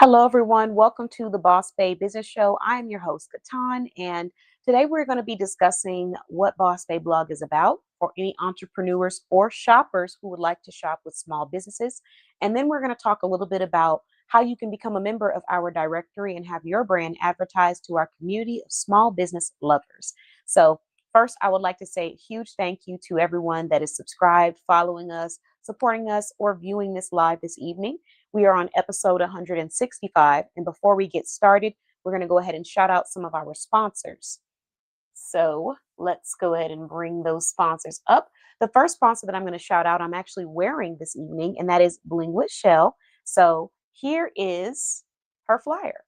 Hello, everyone. Welcome to the Boss Bay Business Show. I am your host, Katan, and today we're going to be discussing what Boss Bay Blog is about for any entrepreneurs or shoppers who would like to shop with small businesses. And then we're going to talk a little bit about how you can become a member of our directory and have your brand advertised to our community of small business lovers. So, first, I would like to say a huge thank you to everyone that is subscribed, following us, supporting us, or viewing this live this evening. We are on episode 165. And before we get started, we're going to go ahead and shout out some of our sponsors. So let's go ahead and bring those sponsors up. The first sponsor that I'm going to shout out, I'm actually wearing this evening, and that is Bling with Shell. So here is her flyer.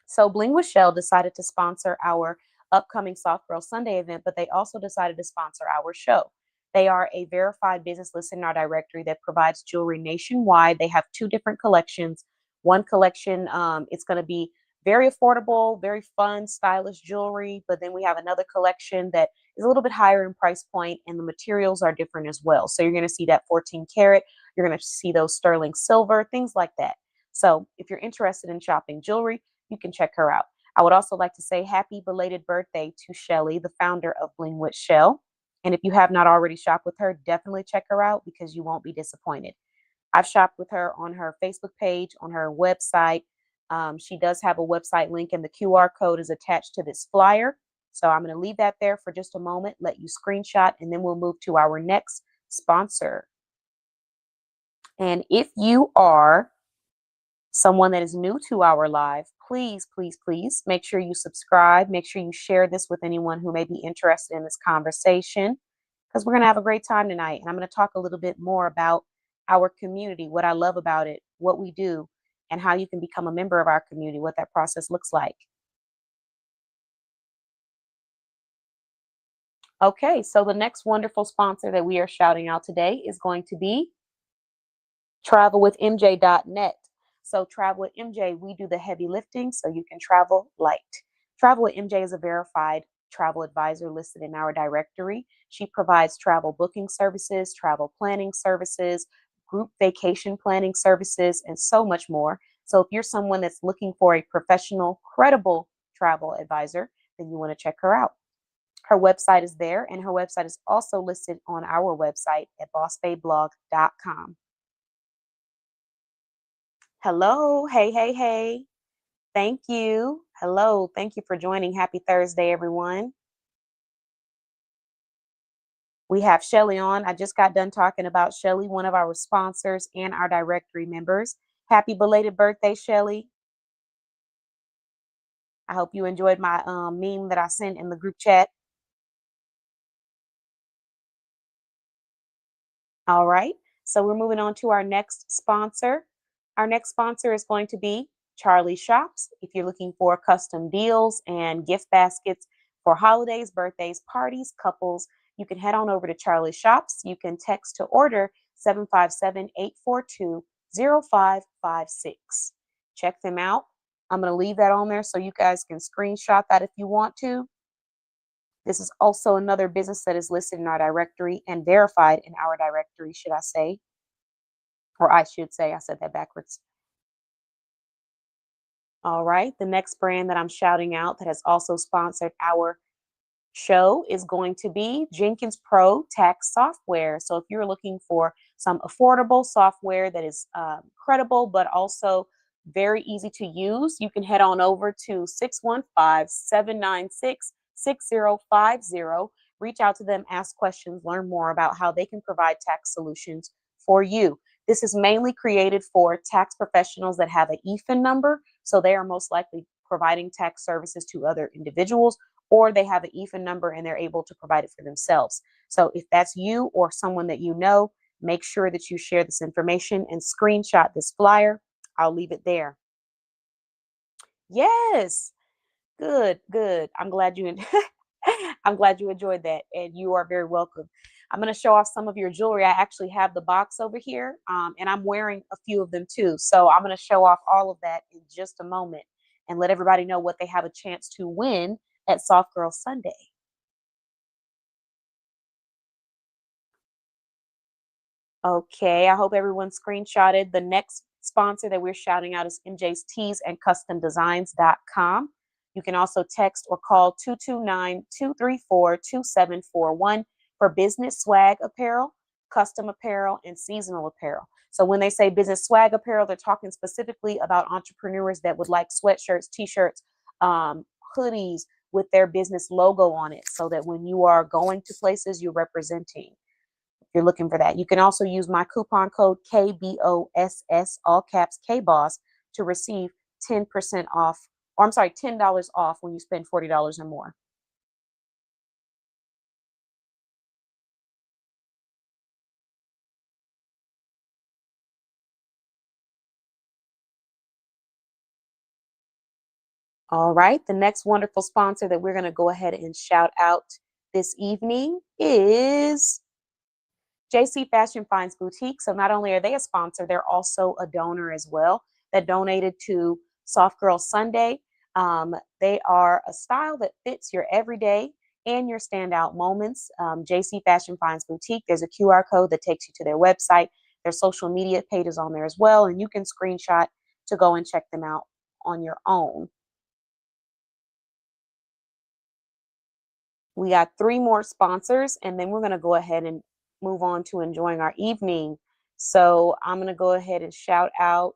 So Bling with Shell decided to sponsor our upcoming Soft Girl Sunday event, but they also decided to sponsor our show. They are a verified business listed in our directory that provides jewelry nationwide. They have two different collections. One collection, it's going to be very affordable, very fun, stylish jewelry. But then we have another collection that is a little bit higher in price point, and the materials are different as well. So you're going to see that 14 karat, you're going to see those sterling silver, things like that. So if you're interested in shopping jewelry, you can check her out. I would also like to say happy belated birthday to Shelly, the founder of Bling with Shell. And if you have not already shopped with her, definitely check her out because you won't be disappointed. I've shopped with her on her Facebook page, on her website. She does have a website link, and the QR code is attached to this flyer. So I'm going to leave that there for just a moment, let you screenshot, and then we'll move to our next sponsor. And if you are someone that is new to our live, please, please, please make sure you subscribe. Make sure you share this with anyone who may be interested in this conversation because we're going to have a great time tonight. And I'm going to talk a little bit more about our community, what I love about it, what we do, and how you can become a member of our community, what that process looks like. Okay, so the next wonderful sponsor that we are shouting out today is going to be travelwithmj.net. So Travel with MJ, we do the heavy lifting so you can travel light. Travel with MJ is a verified travel advisor listed in our directory. She provides travel booking services, travel planning services, group vacation planning services, and so much more. So if you're someone that's looking for a professional, credible travel advisor, then you want to check her out. Her website is there, and her website is also listed on our website at bossbayblog.com. Hello. Hey, hey, hey. Thank you. Hello. Thank you for joining. Happy Thursday, everyone. We have Shelly on. I just got done talking about Shelly, one of our sponsors and our directory members. Happy belated birthday, Shelly. I hope you enjoyed my meme that I sent in the group chat. All right. So we're moving on to our next sponsor. Our next sponsor is going to be Charlie Shops. If you're looking for custom deals and gift baskets for holidays, birthdays, parties, couples, you can head on over to Charlie Shops. You can text to order 757-842-0556. Check them out. I'm going to leave that on there so you guys can screenshot that if you want to. This is also another business that is listed in our directory and verified in our directory, should I say. Or I should say, I said that backwards. All right. The next brand that I'm shouting out that has also sponsored our show is going to be Jenkins Pro Tax Software. So if you're looking for some affordable software that is credible, but also very easy to use, you can head on over to 615-796-6050. Reach out to them, ask questions, learn more about how they can provide tax solutions for you. This is mainly created for tax professionals that have an EFIN number, so they are most likely providing tax services to other individuals, or they have an EFIN number and they're able to provide it for themselves. So if that's you or someone that you know, make sure that you share this information and screenshot this flyer. I'll leave it there. Yes, good, good. I'm glad you I'm glad you enjoyed that, and you are very welcome. I'm going to show off some of your jewelry. I actually have the box over here, and I'm wearing a few of them too. So I'm going to show off all of that in just a moment and let everybody know what they have a chance to win at Soft Girl Sunday. Okay, I hope everyone screenshotted. The next sponsor that we're shouting out is MJ's Tees and Custom Designs.com. You can also text or call 229-234-2741 for business swag apparel, custom apparel, and seasonal apparel. So when they say business swag apparel, they're talking specifically about entrepreneurs that would like sweatshirts, t-shirts, hoodies with their business logo on it, so that when you are going to places, you're representing. If you're looking for that, you can also use my coupon code KBOSS, all caps KBOSS, to receive 10% off, or I'm sorry, $10 off when you spend $40 or more. All right, the next wonderful sponsor that we're going to go ahead and shout out this evening is JC Fashion Finds Boutique. So not only are they a sponsor, they're also a donor as well that donated to Soft Girl Sunday. They are a style that fits your everyday and your standout moments. JC Fashion Finds Boutique, there's a QR code that takes you to their website. Their social media page is on there as well, and you can screenshot to go and check them out on your own. We got 3 more sponsors, and then we're going to go ahead and move on to enjoying our evening. So I'm going to go ahead and shout out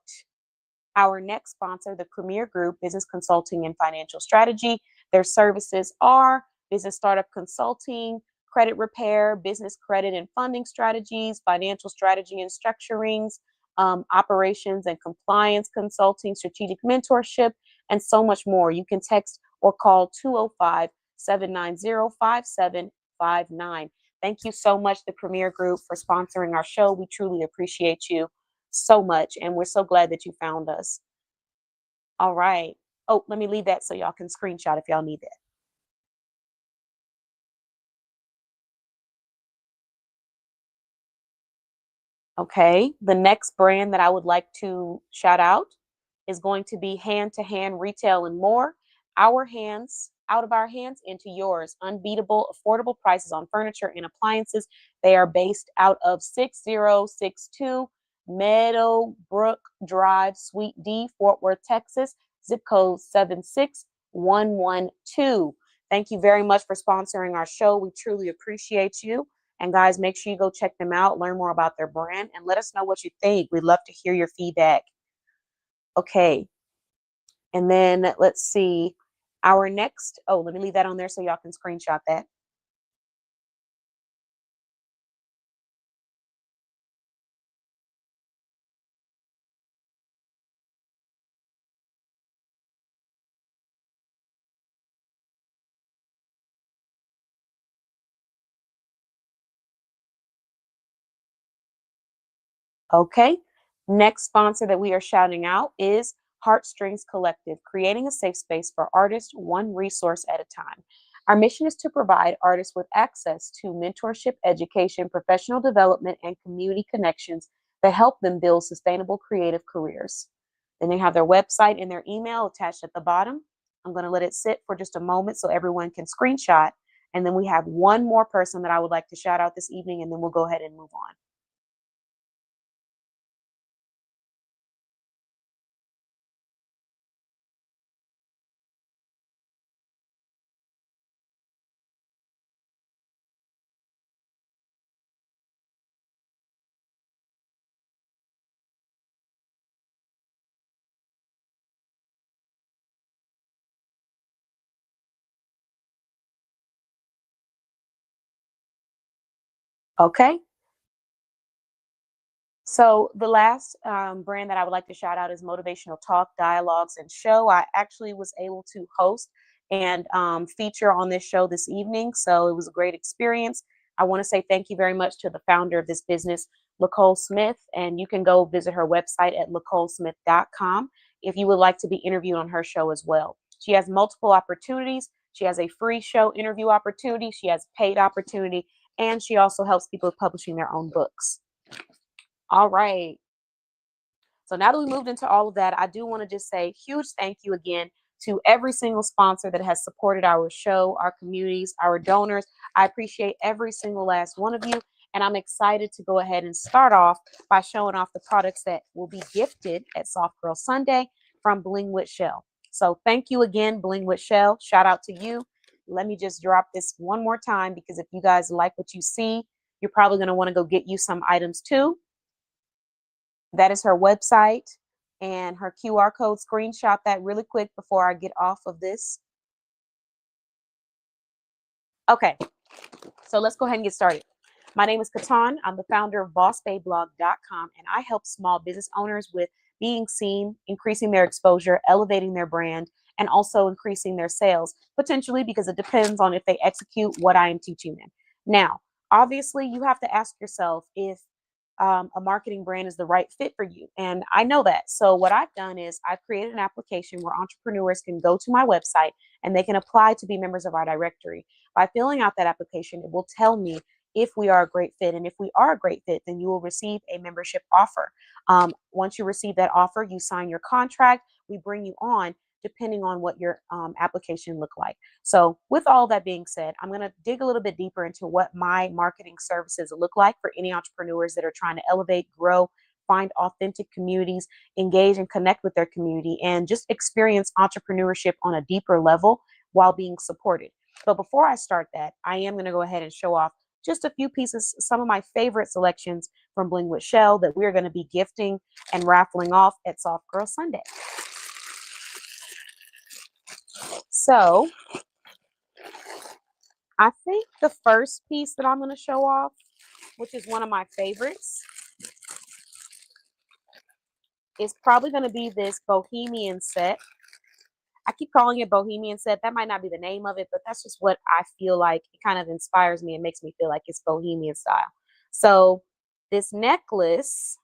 our next sponsor, the Premier Group, Business Consulting and Financial Strategy. Their services are business startup consulting, credit repair, business credit and funding strategies, financial strategy and structurings, operations and compliance consulting, strategic mentorship, and so much more. You can text or call 205-790-5759. Thank you so much, the Premier Group, for sponsoring our show. We truly appreciate you so much, and we're so glad that you found us. All right. Oh, let me leave that so y'all can screenshot if y'all need that. Okay, the next brand that I would like to shout out is going to be Hand to Hand Retail and More. Our hands, out of our hands into yours. Unbeatable, affordable prices on furniture and appliances. They are based out of 6062 Meadowbrook Drive, Suite D, Fort Worth, Texas, zip code 76112. Thank you very much for sponsoring our show. We truly appreciate you. And guys, make sure you go check them out, learn more about their brand, and let us know what you think. We'd love to hear your feedback. Okay. And then let's see. Our next, oh, let me leave that on there so y'all can screenshot that. Okay. Next sponsor that we are shouting out is Heartstrings Collective, creating a safe space for artists, one resource at a time. Our mission is to provide artists with access to mentorship, education, professional development, and community connections that help them build sustainable creative careers. Then they have their website and their email attached at the bottom. I'm going to let it sit for just a moment so everyone can screenshot. And then we have one more person that I would like to shout out this evening, and then we'll go ahead and move on. Okay. So the last brand that I would like to shout out is Motivational Talk, Dialogues, and Show. I actually was able to host and feature on this show this evening, so it was a great experience. I want to say thank you very much to the founder of this business, Nicole Smith, and you can go visit her website at nicolesmith.com if you would like to be interviewed on her show as well. She has multiple opportunities. She has a free show interview opportunity. She has paid opportunity, and she also helps people with publishing their own books. All right. So now that we moved into all of that, I do want to just say huge thank you again to every single sponsor that has supported our show, our communities, our donors. I appreciate every single last one of you. And I'm excited to go ahead and start off by showing off the products that will be gifted at Soft Girl Sunday from Bling with Shell. So thank you again, Bling with Shell. Shout out to you. Let me just drop this one more time, because if you guys like what you see, you're probably going to want to go get you some items too. That is her website and her QR code. Screenshot that really quick before I get off of this. Okay, so let's go ahead and get started. My name is Katan. I'm the founder of BossBabeBlog.com, and I help small business owners with being seen, increasing their exposure, elevating their brand, and also increasing their sales, potentially, because it depends on if they execute what I am teaching them. Now, obviously, you have to ask yourself if a marketing brand is the right fit for you. And I know that. So what I've done is I've created an application where entrepreneurs can go to my website and they can apply to be members of our directory. By filling out that application, it will tell me if we are a great fit. And if we are a great fit, then you will receive a membership offer. Once you receive that offer, you sign your contract. We bring you on depending on what your application look like. So with all that being said, I'm going to dig a little bit deeper into what my marketing services look like for any entrepreneurs that are trying to elevate, grow, find authentic communities, engage and connect with their community, and just experience entrepreneurship on a deeper level while being supported. But before I start that, I am going to go ahead and show off just a few pieces, some of my favorite selections from Bling with Shell that we're going to be gifting and raffling off at Soft Girl Sunday. So I think the first piece that I'm going to show off, which is one of my favorites, is probably going to be this Bohemian set. I keep calling it Bohemian set. That might not be the name of it, but that's just what I feel like. It kind of inspires me and makes me feel like it's Bohemian style. So this necklace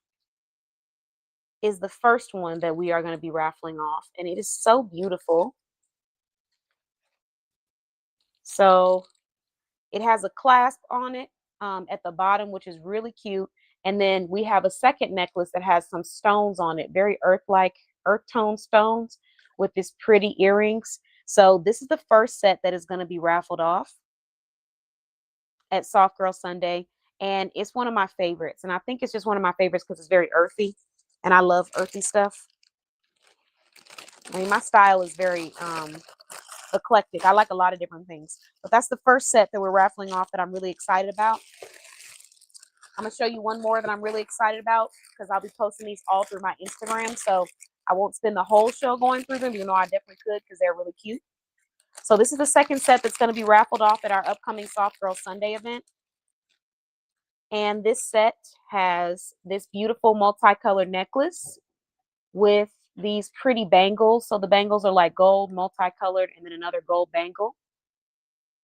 is the first one that we are going to be raffling off, and it is so beautiful. So it has a clasp on it at the bottom, which is really cute. And then we have a second necklace that has some stones on it, very earth-like, earth tone stones with these pretty earrings. So this is the first set that is going to be raffled off at Soft Girl Sunday. And it's one of my favorites. And I think it's just one of my favorites because it's very earthy. And I love earthy stuff. I mean, my style is very eclectic. I like a lot of different things. But that's the first set that we're raffling off that I'm really excited about. I'm going to show you one more that I'm really excited about because I'll be posting these all through my Instagram. So I won't spend the whole show going through them, even though I definitely could because they're really cute. So this is the second set that's going to be raffled off at our upcoming Soft Girl Sunday event. And this set has this beautiful multicolored necklace with these pretty bangles. So the bangles are like gold, multicolored, and then another gold bangle.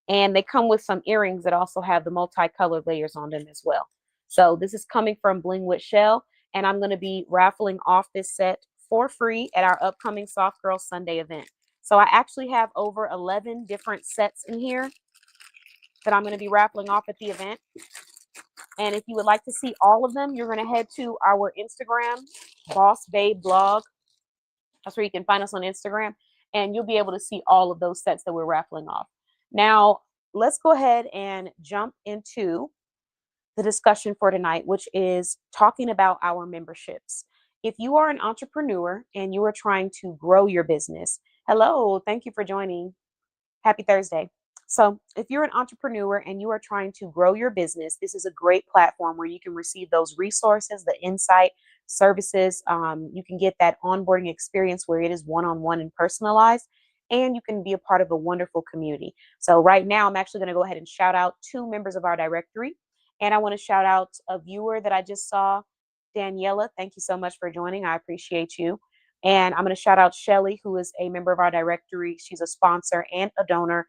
And they come with some earrings that also have the multicolored layers on them as well. So this is coming from Bling with Shell, and I'm going to be raffling off this set for free at our upcoming Soft Girl Sunday event. So I actually have over 11 different sets in here that I'm going to be raffling off at the event. And if you would like to see all of them, you're going to head to our Instagram, Boss Babe Blog. That's where you can find us on Instagram, and you'll be able to see all of those sets that we're raffling off. Now, let's go ahead and jump into the discussion for tonight, which is talking about our memberships. If you are an entrepreneur and you are trying to grow your business, hello, thank you for joining. Happy Thursday. So if you're an entrepreneur and you are trying to grow your business, this is a great platform where you can receive those resources, the insight, services. You can get that onboarding experience where it is one-on-one and personalized, and you can be a part of a wonderful community. So right now, I'm actually going to go ahead and shout out 2 members of our directory. And I want to shout out a viewer that I just saw, Daniela. Thank you so much for joining. I appreciate you. And I'm going to shout out Shelly, who is a member of our directory. She's a sponsor and a donor.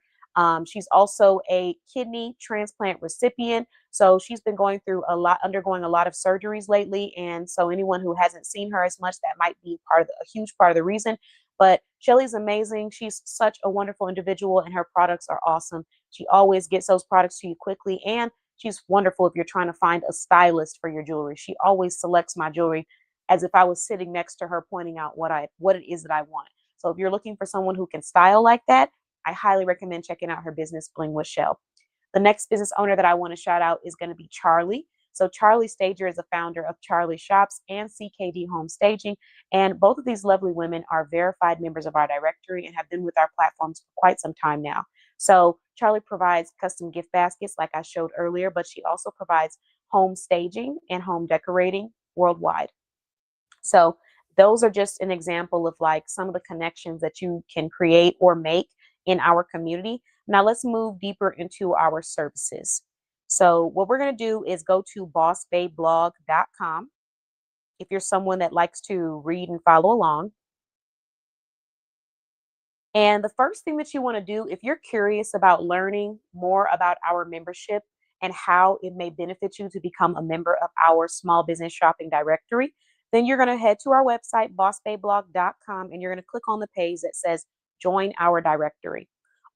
She's also a kidney transplant recipient. So she's been undergoing a lot of surgeries lately. And so anyone who hasn't seen her as much, that might be a huge part of the reason. But Shelly's amazing. She's such a wonderful individual, and her products are awesome. She always gets those products to you quickly. And she's wonderful if you're trying to find a stylist for your jewelry. She always selects my jewelry as if I was sitting next to her, pointing out what it is that I want. So if you're looking for someone who can style like that, I highly recommend checking out her business, Bling with Shell. The next business owner that I want to shout out is going to be Charlie. So Charlie Stager is a founder of Charlie Shops and CKD Home Staging. And both of these lovely women are verified members of our directory and have been with our platforms for quite some time now. So Charlie provides custom gift baskets like I showed earlier, but she also provides home staging and home decorating worldwide. So those are just an example of like some of the connections that you can create or make in our community. Now let's move deeper into our services. So what we're going to do is go to bossbayblog.com. If you're someone that likes to read and follow along. And the first thing that you want to do, if you're curious about learning more about our membership and how it may benefit you to become a member of our small business shopping directory, then you're going to head to our website, bossbayblog.com, and you're going to click on the page that says join our directory.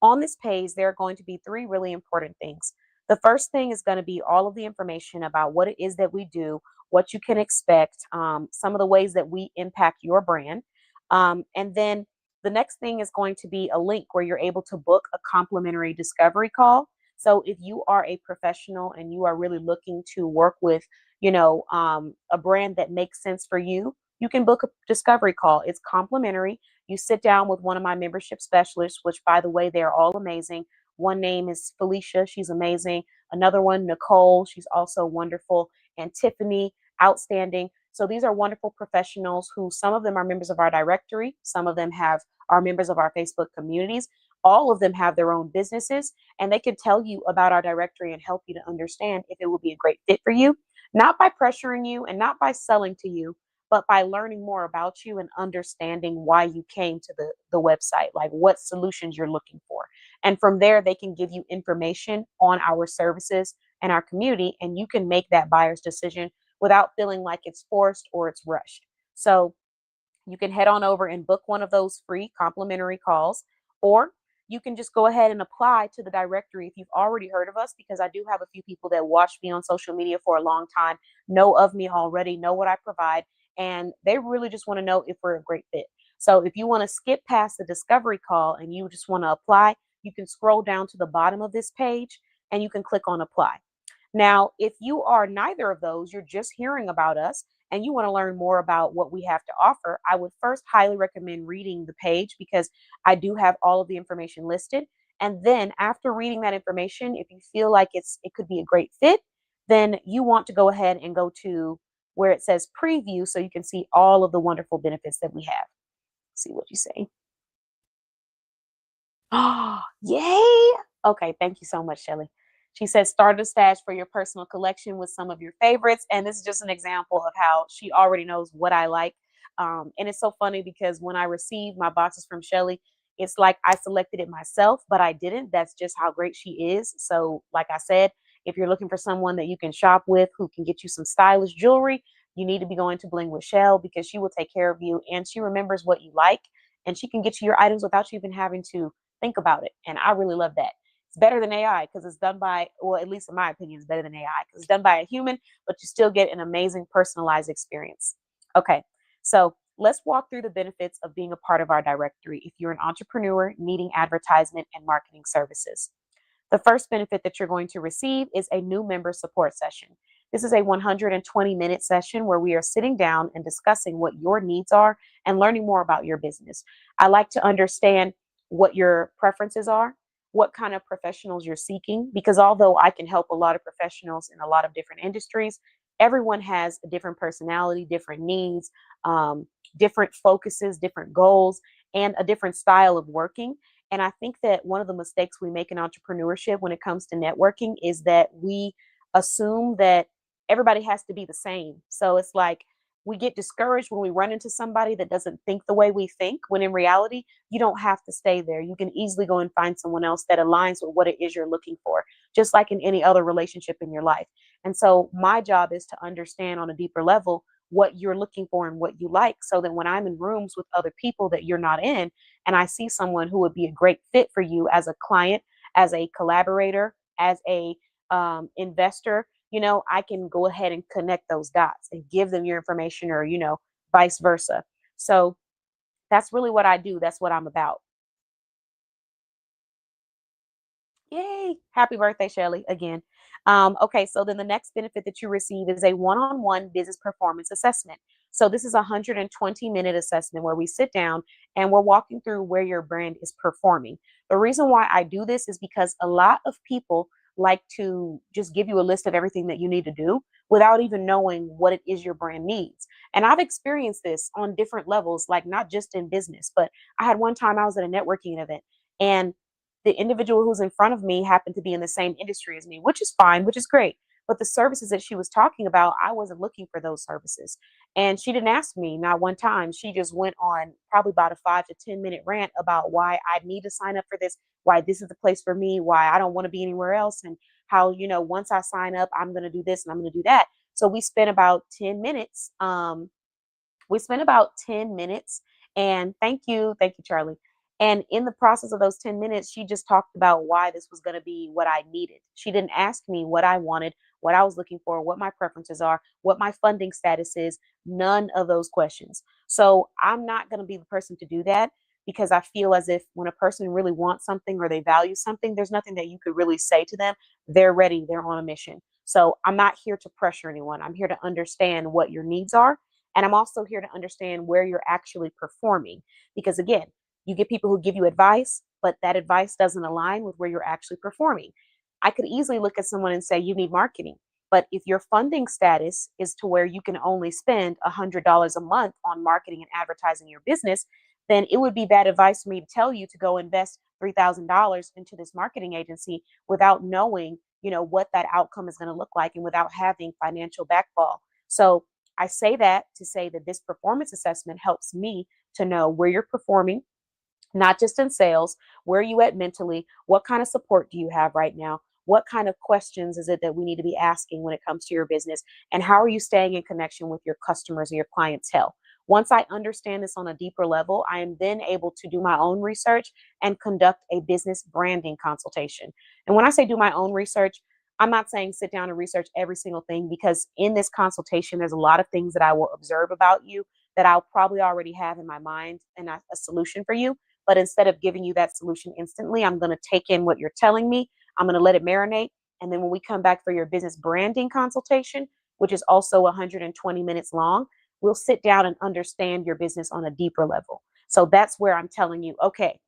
On this page, there are going to be three really important things. The first thing is going to be all of the information about what it is that we do, what you can expect, some of the ways that we impact your brand. And then the next thing is going to be a link where you're able to book a complimentary discovery call. So if you are a professional and you are really looking to work with, a brand that makes sense for you, you can book a discovery call. It's complimentary. You sit down with one of my membership specialists, which by the way, they're all amazing. One name is Felicia. She's amazing. Another one, Nicole. She's also wonderful. And Tiffany, outstanding. So these are wonderful professionals who some of them are members of our directory. Some of them are members of our Facebook communities. All of them have their own businesses and they can tell you about our directory and help you to understand if it will be a great fit for you, not by pressuring you and not by selling to you, but by learning more about you and understanding why you came to the website, like what solutions you're looking for. And from there, they can give you information on our services and our community, and you can make that buyer's decision without feeling like it's forced or it's rushed. So you can head on over and book one of those free complimentary calls, or you can just go ahead and apply to the directory if you've already heard of us, because I do have a few people that watch me on social media for a long time, know of me already, know what I provide, and they really just want to know if we're a great fit. So if you want to skip past the discovery call and you just want to apply, you can scroll down to the bottom of this page and you can click on apply. Now, if you are neither of those, you're just hearing about us and you want to learn more about what we have to offer, I would first highly recommend reading the page because I do have all of the information listed. And then after reading that information, if you feel like it could be a great fit, then you want to go ahead and go to where it says preview so you can see all of the wonderful benefits that we have. See what you say. Oh, yay! Okay, thank you so much, Shelly. She says, start a stash for your personal collection with some of your favorites. And this is just an example of how she already knows what I like. And it's so funny because when I received my boxes from Shelly, it's like I selected it myself, but I didn't. That's just how great she is. So, like I said, if you're looking for someone that you can shop with who can get you some stylish jewelry, you need to be going to Bling with Shell because she will take care of you and she remembers what you like and she can get you your items without you even having to think about it. And I really love that. It's better than AI because it's done by, well, at least in my opinion, it's better than AI because it's done by a human, but you still get an amazing personalized experience. Okay, so let's walk through the benefits of being a part of our directory if you're an entrepreneur needing advertisement and marketing services. The first benefit that you're going to receive is a new member support session. This is a 120-minute session where we are sitting down and discussing what your needs are and learning more about your business. I like to understand what your preferences are, what kind of professionals you're seeking, because although I can help a lot of professionals in a lot of different industries, everyone has a different personality, different needs, different focuses, different goals, and a different style of working. And I think that one of the mistakes we make in entrepreneurship when it comes to networking is that we assume that everybody has to be the same. So it's like we get discouraged when we run into somebody that doesn't think the way we think, when in reality, you don't have to stay there. You can easily go and find someone else that aligns with what it is you're looking for, just like in any other relationship in your life. And so my job is to understand on a deeper level what you're looking for and what you like, so that when I'm in rooms with other people that you're not in, and I see someone who would be a great fit for you as a client, as a collaborator, as a investor, I can go ahead and connect those dots and give them your information or, vice versa. So that's really what I do. That's what I'm about. Yay! Happy birthday, Shelly, again. Okay, so then the next benefit that you receive is a one-on-one business performance assessment. So this is a 120-minute assessment where we sit down and we're walking through where your brand is performing. The reason why I do this is because a lot of people like to just give you a list of everything that you need to do without even knowing what it is your brand needs. And I've experienced this on different levels, like not just in business, but I had one time I was at a networking event and the individual who's in front of me happened to be in the same industry as me, which is fine, which is great. But the services that she was talking about, I wasn't looking for those services. And she didn't ask me not one time. She just went on probably about a 5 to 10 minute rant about why I need to sign up for this, why this is the place for me, why I don't want to be anywhere else, and how, once I sign up, I'm going to do this and I'm going to do that. So we spent about 10 minutes. And thank you, Charlie. And in the process of those 10 minutes, she just talked about why this was going to be what I needed. She didn't ask me what I wanted, what I was looking for, what my preferences are, what my funding status is, none of those questions. So I'm not going to be the person to do that because I feel as if when a person really wants something or they value something, there's nothing that you could really say to them. They're ready, they're on a mission. So I'm not here to pressure anyone. I'm here to understand what your needs are, and I'm also here to understand where you're actually performing. Because again, you get people who give you advice, but that advice doesn't align with where you're actually performing. I could easily look at someone and say, you need marketing. But if your funding status is to where you can only spend $100 a month on marketing and advertising your business, then it would be bad advice for me to tell you to go invest $3,000 into this marketing agency without knowing, what that outcome is going to look like and without having financial backfall. So I say that to say that this performance assessment helps me to know where you're performing, not just in sales, where are you at mentally? What kind of support do you have right now? What kind of questions is it that we need to be asking when it comes to your business? And how are you staying in connection with your customers and your clientele? Once I understand this on a deeper level, I am then able to do my own research and conduct a business branding consultation. And when I say do my own research, I'm not saying sit down and research every single thing, because in this consultation, there's a lot of things that I will observe about you that I'll probably already have in my mind and a solution for you. But instead of giving you that solution instantly, I'm going to take in what you're telling me. I'm going to let it marinate. And then when we come back for your business branding consultation, which is also 120 minutes long, we'll sit down and understand your business on a deeper level. So that's where I'm telling you, okay,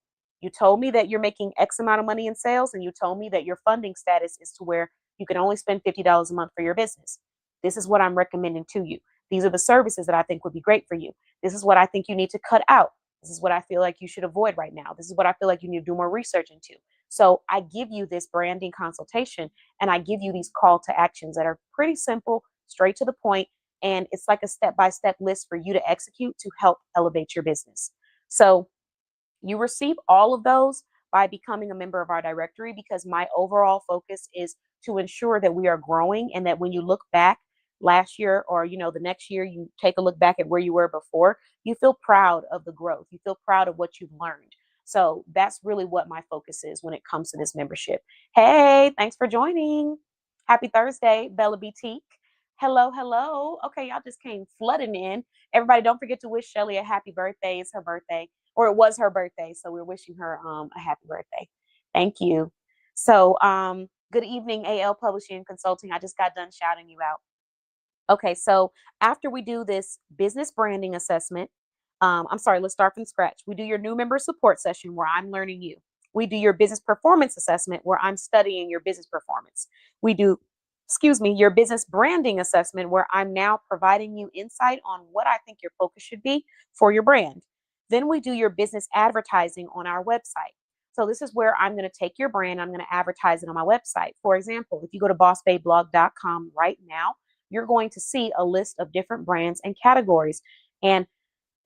you told me that you're making X amount of money in sales, and you told me that your funding status is to where you can only spend $50 a month for your business. This is what I'm recommending to you. These are the services that I think would be great for you. This is what I think you need to cut out. This is what I feel like you should avoid right now. This is what I feel like you need to do more research into. So I give you this branding consultation, and I give you these call to actions that are pretty simple, straight to the point, and it's like a step-by-step list for you to execute to help elevate your business. So you receive all of those by becoming a member of our directory, because my overall focus is to ensure that we are growing, and that when you look back last year, or the next year, you take a look back at where you were before, you feel proud of the growth, you feel proud of what you've learned. So that's really what my focus is when it comes to this membership. Hey, thanks for joining. Happy Thursday, Bella Boutique. Hello, hello. Okay, y'all just came flooding in. Everybody, don't forget to wish Shelly a happy birthday. It's her birthday, or it was her birthday, so we're wishing her a happy birthday. Thank you. So good evening, AL Publishing and Consulting. I just got done shouting you out. Okay, so after we do this business branding assessment, I'm sorry, let's start from scratch. We do your new member support session where I'm learning you. We do your business performance assessment where I'm studying your business performance. We do, your business branding assessment where I'm now providing you insight on what I think your focus should be for your brand. Then we do your business advertising on our website. So this is where I'm going to take your brand, I'm going to advertise it on my website. For example, if you go to bossbabeblog.com right now, you're going to see a list of different brands and categories. And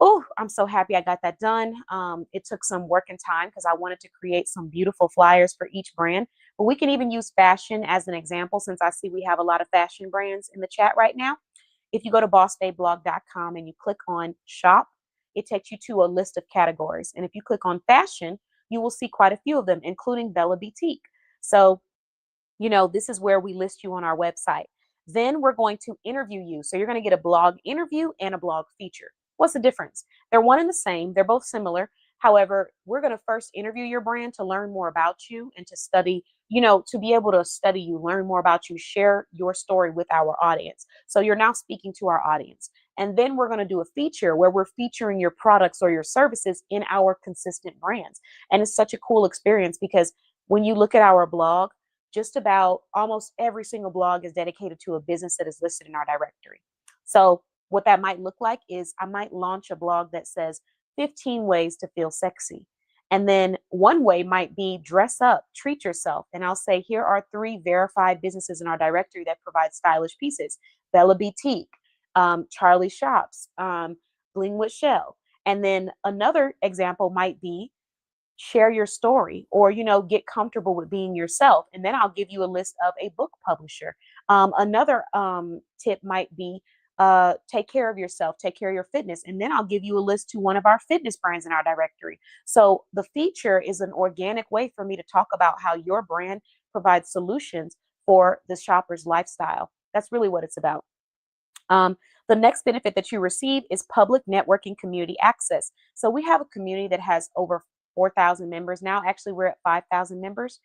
oh, I'm so happy I got that done. It took some work and time because I wanted to create some beautiful flyers for each brand. But we can even use fashion as an example, since I see we have a lot of fashion brands in the chat right now. If you go to bossbabeblog.com and you click on shop, it takes you to a list of categories. And if you click on fashion, you will see quite a few of them, including Bella Boutique. So, this is where we list you on our website. Then we're going to interview you. So you're going to get a blog interview and a blog feature. What's the difference? They're one and the same. They're both similar. However, we're going to first interview your brand to learn more about you and to study to be able to study you, learn more about you, share your story with our audience. So you're now speaking to our audience. And then we're going to do a feature where we're featuring your products or your services in our consistent brands. And it's such a cool experience because when you look at our blog, just about almost every single blog is dedicated to a business that is listed in our directory. So what that might look like is I might launch a blog that says 15 ways to feel sexy. And then one way might be dress up, treat yourself. And I'll say, here are 3 verified businesses in our directory that provide stylish pieces: Bella Boutique, Charlie Shops, Bling with Shell. And then another example might be share your story, or get comfortable with being yourself, and then I'll give you a list of a book publisher. Another tip might be take care of yourself, take care of your fitness, and then I'll give you a list to one of our fitness brands in our directory. So the feature is an organic way for me to talk about how your brand provides solutions for the shopper's lifestyle. That's really what it's about. The next benefit that you receive is public networking community access. So we have a community that has over 4,000 members now. Actually, we're at 5,000 members.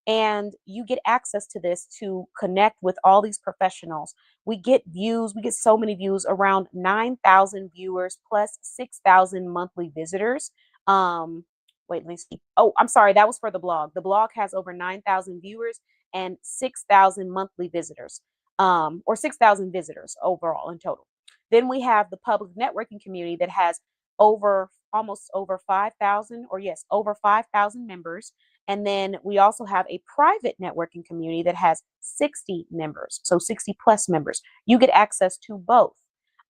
And you get access to this to connect with all these professionals. We get views. We get so many views, around 9,000 viewers plus 6,000 monthly visitors. Wait, let me see. Oh, I'm sorry. That was for the blog. The blog has over 9,000 viewers and 6,000 monthly visitors, or 6,000 visitors overall in total. Then we have the public networking community that has almost over 5,000, or yes, over 5,000 members. And then we also have a private networking community that has 60 members, so 60 plus members. You get access to both.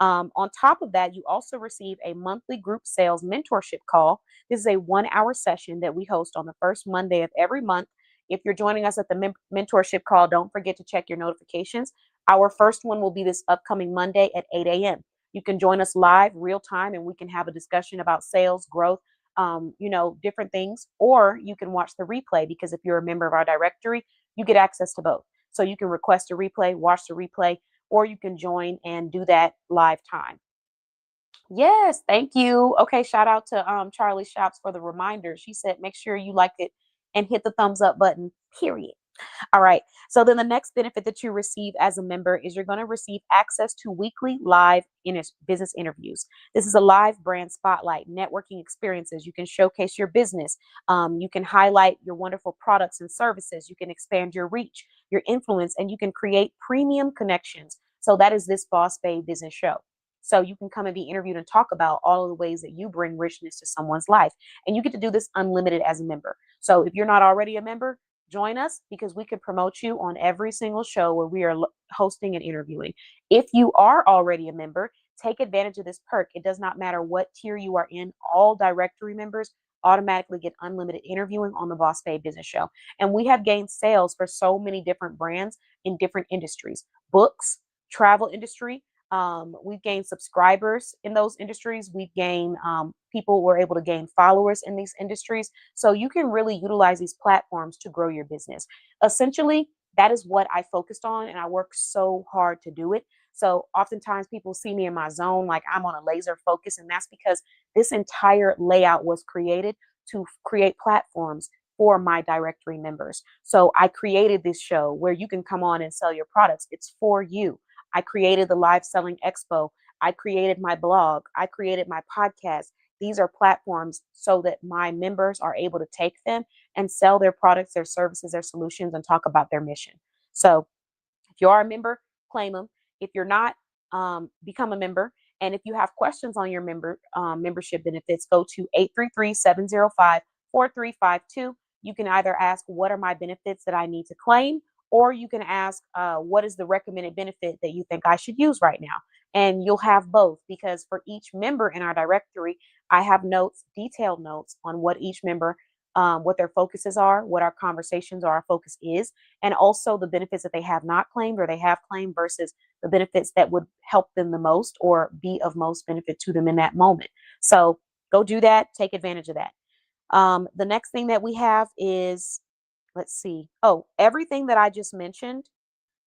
On top of that, you also receive a monthly group sales mentorship call. This is a 1-hour session that we host on the first Monday of every month. If you're joining us at the mentorship call, don't forget to check your notifications. Our first one will be this upcoming Monday at 8 a.m. You can join us live, real time, and we can have a discussion about sales, growth, different things. Or you can watch the replay, because if you're a member of our directory, you get access to both. So you can request a replay, watch the replay, or you can join and do that live time. Yes, thank you. Okay, shout out to Charlie Shops for the reminder. She said, make sure you like it and hit the thumbs up button, period. All right. So then the next benefit that you receive as a member is you're going to receive access to weekly live business interviews. This is a live brand spotlight, networking experiences. You can showcase your business. You can highlight your wonderful products and services. You can expand your reach, your influence, and you can create premium connections. So that is this Boss Babe Business Show. So you can come and be interviewed and talk about all of the ways that you bring richness to someone's life. And you get to do this unlimited as a member. So if you're not already a member, join us, because we can promote you on every single show where we are hosting and interviewing. If you are already a member, take advantage of this perk. It does not matter what tier you are in. All directory members automatically get unlimited interviewing on the Boss Babe Business Show. And we have gained sales for so many different brands in different industries: books, travel industry. We've gained subscribers in those industries. We've gained people were able to gain followers in these industries. So you can really utilize these platforms to grow your business. Essentially, that is what I focused on, and I work so hard to do it. So oftentimes people see me in my zone, like I'm on a laser focus, and that's because this entire layout was created to create platforms for my directory members. So I created this show where you can come on and sell your products. It's for you. I created the Live Selling Expo. I created my blog. I created my podcast. These are platforms so that my members are able to take them and sell their products, their services, their solutions, and talk about their mission. So if you are a member, claim them. If you're not, become a member. And if you have questions on your membership benefits, go to 833-705-4352. You can either ask, what are my benefits that I need to claim? Or you can ask, what is the recommended benefit that you think I should use right now? And you'll have both, because for each member in our directory, I have notes, detailed notes on what each member, what their focuses are, what our conversations or our focus is, and also the benefits that they have not claimed or they have claimed versus the benefits that would help them the most or be of most benefit to them in that moment. So go do that. Take advantage of that. The next thing that we have is, let's see. Oh, everything that I just mentioned,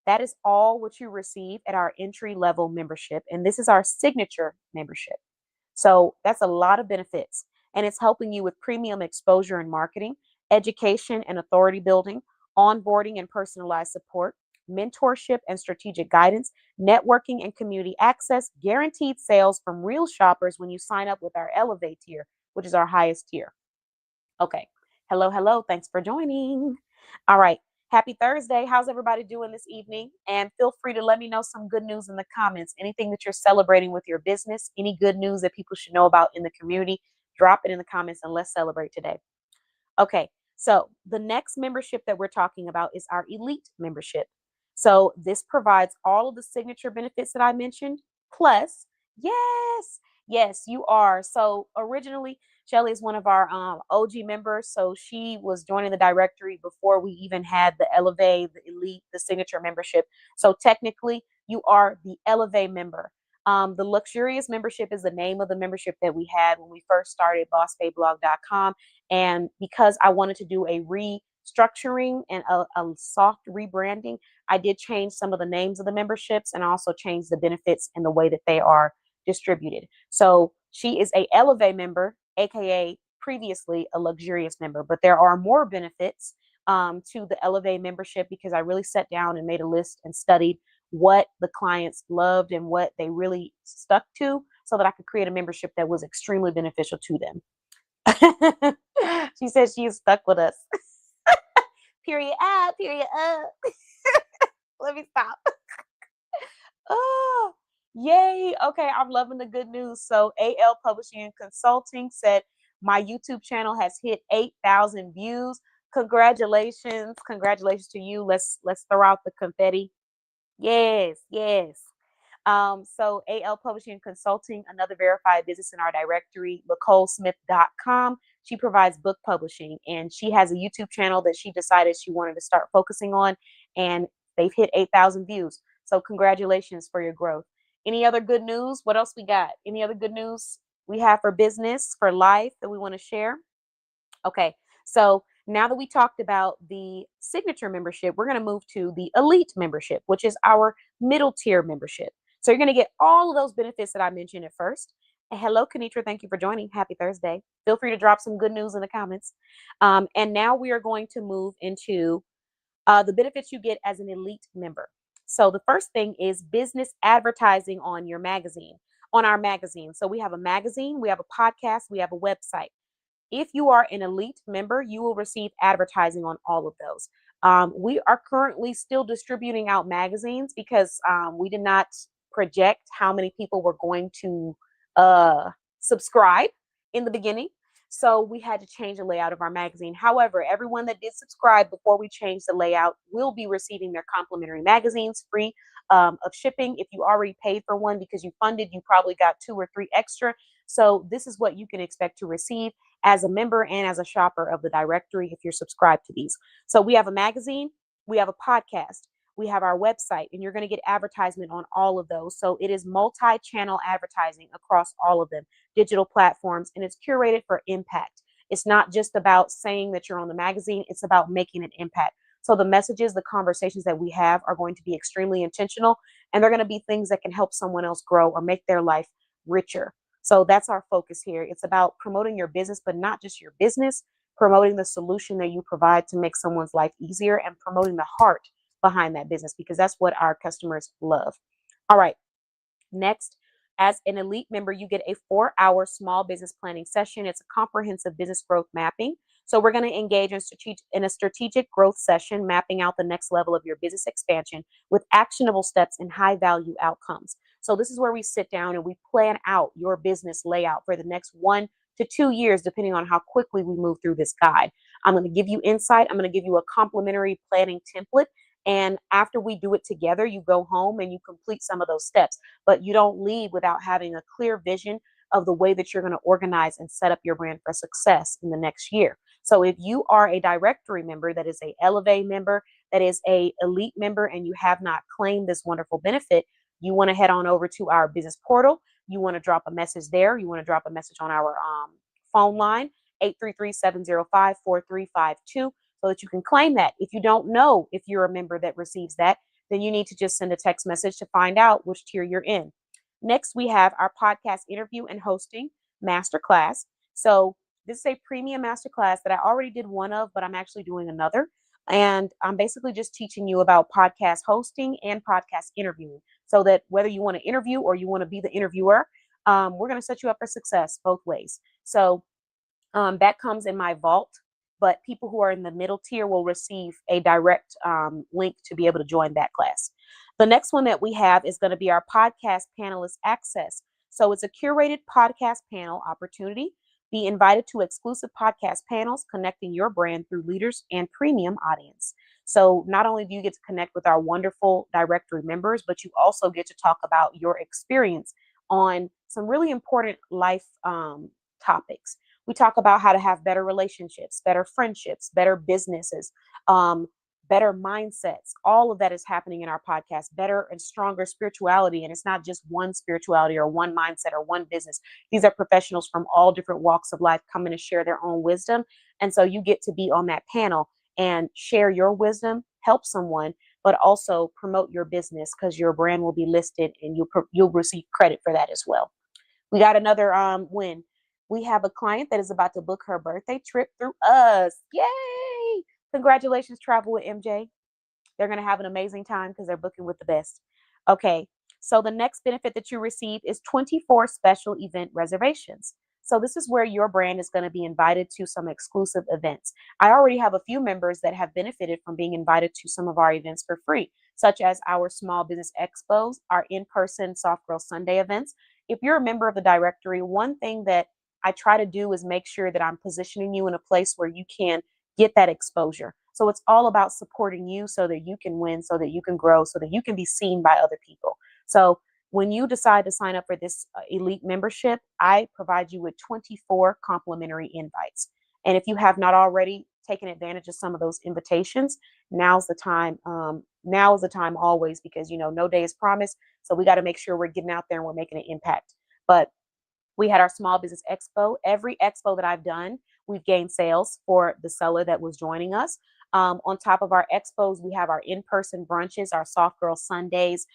that is all what you receive at our entry level membership. And this is our signature membership. So that's a lot of benefits. And it's helping you with premium exposure and marketing. education and authority building, onboarding and personalized support, mentorship and strategic guidance, networking and community access, guaranteed sales from real shoppers when you sign up with our Elevate tier, which is our highest tier. Okay. Hello, hello. Thanks for joining. All right. Happy Thursday. How's everybody doing this evening? And feel free to let me know some good news in the comments. Anything that you're celebrating with your business, any good news that people should know about in the community, drop it in the comments and let's celebrate today. Okay, so the next membership that we're talking about is our elite membership. So this provides all of the signature benefits that I mentioned, plus, yes, yes, you are. So originally, Shelly is one of our OG members. So she was joining the directory before we even had the Elevate, the Elite, the signature membership. So technically, you are the Elevate member. The luxurious membership is the name of the membership that we had when we first started bossbayblog.com. And because I wanted to do a restructuring and a soft rebranding, I did change some of the names of the memberships and also change the benefits and the way that they are distributed. So she is a Elevate member, aka previously a luxurious member, but there are more benefits to the Elevate membership because I really sat down and made a list and studied what the clients loved and what they really stuck to so that I could create a membership that was extremely beneficial to them. She says she is stuck with us. Period up, period up. Let me stop. Oh, yay. Okay, I'm loving the good news. So AL Publishing and Consulting said my YouTube channel has hit 8,000 views. Congratulations. Congratulations to you. Let's throw out the confetti. Yes, yes. So AL Publishing and Consulting, another verified business in our directory, LacoleSmith.com. She provides book publishing and she has a YouTube channel that she decided she wanted to start focusing on, and they've hit 8,000 views. So congratulations for your growth. Any other good news? What else we got? Any other good news we have for business, for life that we want to share? Okay, so now that we talked about the signature membership, we're going to move to the elite membership, which is our middle tier membership. So you're going to get all of those benefits that I mentioned at first. And hello, Kenitra. Thank you for joining. Happy Thursday. Feel free to drop some good news in the comments. And now we are going to move into the benefits you get as an elite member. So the first thing is business advertising on your magazine, on our magazine. So we have a magazine, we have a podcast, we have a website. If you are an elite member, you will receive advertising on all of those. We are currently still distributing out magazines because we did not project how many people were going to subscribe in the beginning. So we had to change the layout of our magazine. However, everyone that did subscribe before we changed the layout will be receiving their complimentary magazines free of shipping. If you already paid for one because you funded, you probably got 2 or 3 extra. So this is what you can expect to receive as a member and as a shopper of the directory if you're subscribed to these. So we have a magazine, we have a podcast, we have our website, and you're going to get advertisement on all of those. So it is multi-channel advertising across all of them, digital platforms, and it's curated for impact. It's not just about saying that you're on the magazine, it's about making an impact. So the messages, the conversations that we have are going to be extremely intentional, and they're going to be things that can help someone else grow or make their life richer. So that's our focus here. It's about promoting your business, but not just your business, promoting the solution that you provide to make someone's life easier and promoting the heart behind that business because that's what our customers love. All right. Next, as an elite member, you get a 4-hour small business planning session. It's a comprehensive business growth mapping. So we're going to engage in a strategic growth session, mapping out the next level of your business expansion with actionable steps and high value outcomes. So this is where we sit down and we plan out your business layout for the next 1 to 2 years, depending on how quickly we move through this guide. I'm going to give you insight. I'm going to give you a complimentary planning template. And after we do it together, you go home and you complete some of those steps, but you don't leave without having a clear vision of the way that you're going to organize and set up your brand for success in the next year. So if you are a directory member, that is a Elevate member, that is a elite member, and you have not claimed this wonderful benefit, you want to head on over to our business portal. You want to drop a message there. You want to drop a message on our phone line, 833-705-4352, so that you can claim that. If you don't know if you're a member that receives that, then you need to just send a text message to find out which tier you're in. Next, we have our podcast interview and hosting masterclass. So this is a premium masterclass that I already did one of, but I'm actually doing another. And I'm basically just teaching you about podcast hosting and podcast interviewing so that whether you want to interview or you want to be the interviewer, we're going to set you up for success both ways. So that comes in my vault, but people who are in the middle tier will receive a direct link to be able to join that class. The next one that we have is going to be our podcast panelist access. So it's a curated podcast panel opportunity. Be invited to exclusive podcast panels connecting your brand through leaders and premium audience. So not only do you get to connect with our wonderful directory members, but you also get to talk about your experience on some really important life topics. We talk about how to have better relationships, better friendships, better businesses, better mindsets. All of that is happening in our podcast, better and stronger spirituality. And it's not just one spirituality or one mindset or one business. These are professionals from all different walks of life coming to share their own wisdom. And so you get to be on that panel and share your wisdom, help someone, but also promote your business because your brand will be listed and you'll receive credit for that as well. We got another win. We have a client that is about to book her birthday trip through us. Yay! Congratulations, Travel with MJ. They're going to have an amazing time because they're booking with the best. Okay, so the next benefit that you receive is 24 special event reservations. So this is where your brand is going to be invited to some exclusive events. I already have a few members that have benefited from being invited to some of our events for free, such as our small business expos, our in-person Soft Girl Sunday events. If you're a member of the directory, one thing that I try to do is make sure that I'm positioning you in a place where you can get that exposure. So it's all about supporting you so that you can win, so that you can grow, so that you can be seen by other people. So when you decide to sign up for this elite membership, I provide you with 24 complimentary invites. And if you have not already taken advantage of some of those invitations, now's the time. Now is the time always, because no day is promised. So we got to make sure we're getting out there and we're making an impact. But we had our small business expo. Every expo that I've done, we've gained sales for the seller that was joining us. On top of our expos, we have our in-person brunches, our Soft Girl Sundays.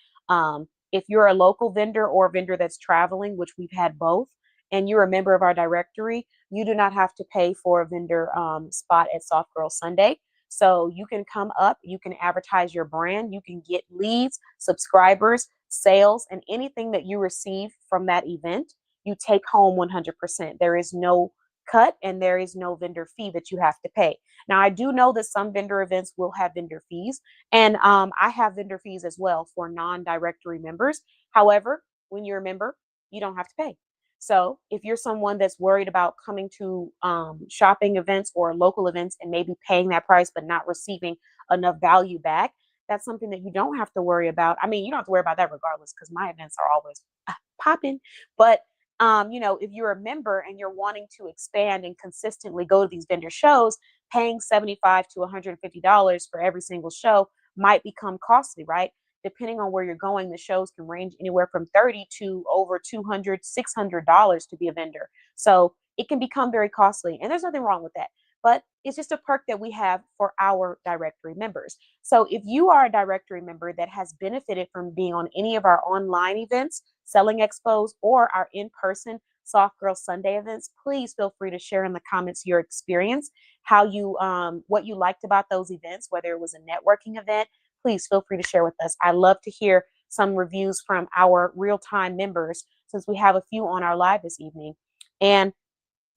If you're a local vendor or a vendor that's traveling, which we've had both, and you're a member of our directory, you do not have to pay for a vendor spot at Soft Girl Sunday. So you can come up, you can advertise your brand, you can get leads, subscribers, sales, and anything that you receive from that event, you take home 100%. There is no cut and there is no vendor fee that you have to pay. Now, I do know that some vendor events will have vendor fees, and I have vendor fees as well for non-directory members. However, when you're a member, you don't have to pay. So if you're someone that's worried about coming to shopping events or local events and maybe paying that price but not receiving enough value back, that's something that you don't have to worry about. I mean, you don't have to worry about that regardless, because my events are always popping. But if you're a member and you're wanting to expand and consistently go to these vendor shows, paying $75 to $150 for every single show might become costly, right? Depending on where you're going, the shows can range anywhere from $30 to over $200, $600 to be a vendor. So it can become very costly, and there's nothing wrong with that. But it's just a perk that we have for our directory members. So if you are a directory member that has benefited from being on any of our online events, selling expos, or our in-person Soft Girl Sunday events, please feel free to share in the comments your experience, how you what you liked about those events, whether it was a networking event. Please feel free to share with us. I love to hear some reviews from our real-time members, since we have a few on our live this evening. And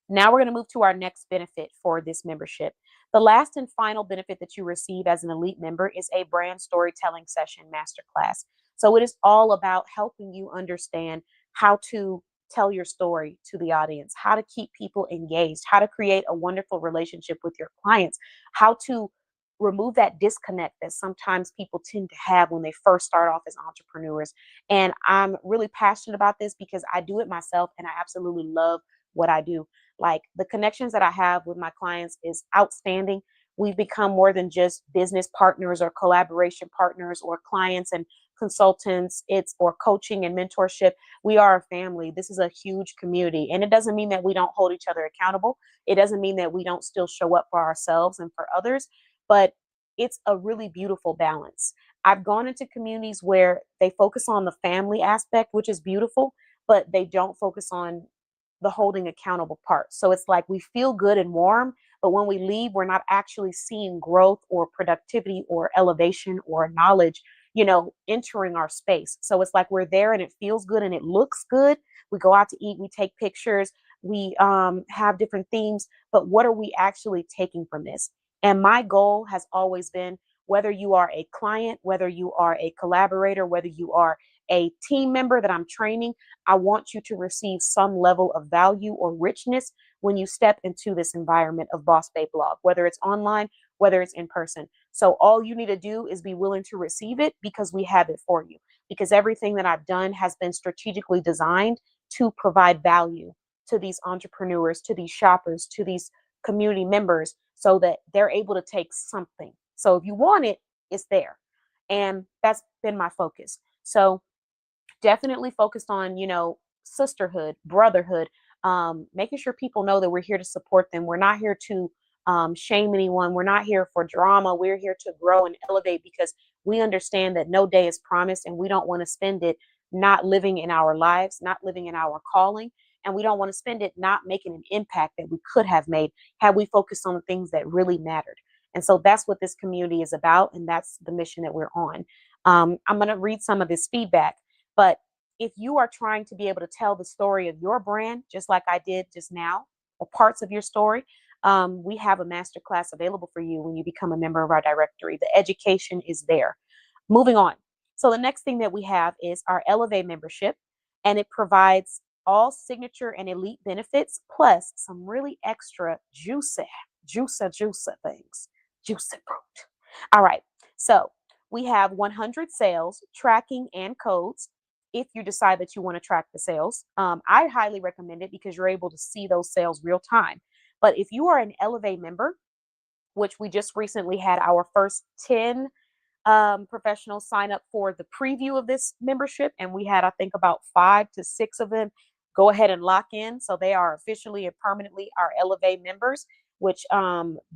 now we're going to move to our next benefit for this membership. The last and final benefit that you receive as an elite member is a brand storytelling session masterclass. So it is all about helping you understand how to tell your story to the audience, how to keep people engaged, how to create a wonderful relationship with your clients, how to remove that disconnect that sometimes people tend to have when they first start off as entrepreneurs. And I'm really passionate about this because I do it myself and I absolutely love what I do. Like, the connections that I have with my clients is outstanding. We've become more than just business partners or collaboration partners or clients and consultants. It's or coaching and mentorship. We are a family. This is a huge community. And it doesn't mean that we don't hold each other accountable. It doesn't mean that we don't still show up for ourselves and for others, but it's a really beautiful balance. I've gone into communities where they focus on the family aspect, which is beautiful, but they don't focus on the holding accountable part. So it's like we feel good and warm, but when we leave, we're not actually seeing growth or productivity or elevation or knowledge, entering our space. So it's like we're there and it feels good and it looks good. We go out to eat, we take pictures, we have different themes, but what are we actually taking from this? And my goal has always been, whether you are a client, whether you are a collaborator, whether you are a team member that I'm training, I want you to receive some level of value or richness when you step into this environment of Boss Babe Blog, whether it's online, whether it's in person. So all you need to do is be willing to receive it, because we have it for you. Because everything that I've done has been strategically designed to provide value to these entrepreneurs, to these shoppers, to these community members, so that they're able to take something. So if you want it, it's there. And that's been my focus. So definitely focused on, sisterhood, brotherhood, making sure people know that we're here to support them. We're not here to shame anyone. We're not here for drama. We're here to grow and elevate, because we understand that no day is promised, and we don't want to spend it not living in our lives, not living in our calling. And we don't want to spend it not making an impact that we could have made had we focused on the things that really mattered. And so that's what this community is about. And that's the mission that we're on. I'm going to read some of this feedback, but if you are trying to be able to tell the story of your brand, just like I did just now, or parts of your story, we have a masterclass available for you when you become a member of our directory. The education is there. Moving on. So the next thing that we have is our Elevate membership, and it provides all signature and elite benefits, plus some really extra juicy things. Juicy fruit. All right. So we have 100 sales, tracking, and codes if you decide that you want to track the sales. I highly recommend it because you're able to see those sales real time. But if you are an Elevate member, which we just recently had our first 10 professionals sign up for the preview of this membership, and we had, I think, about 5 to 6 of them go ahead and lock in. So they are officially and permanently our Elevate members, which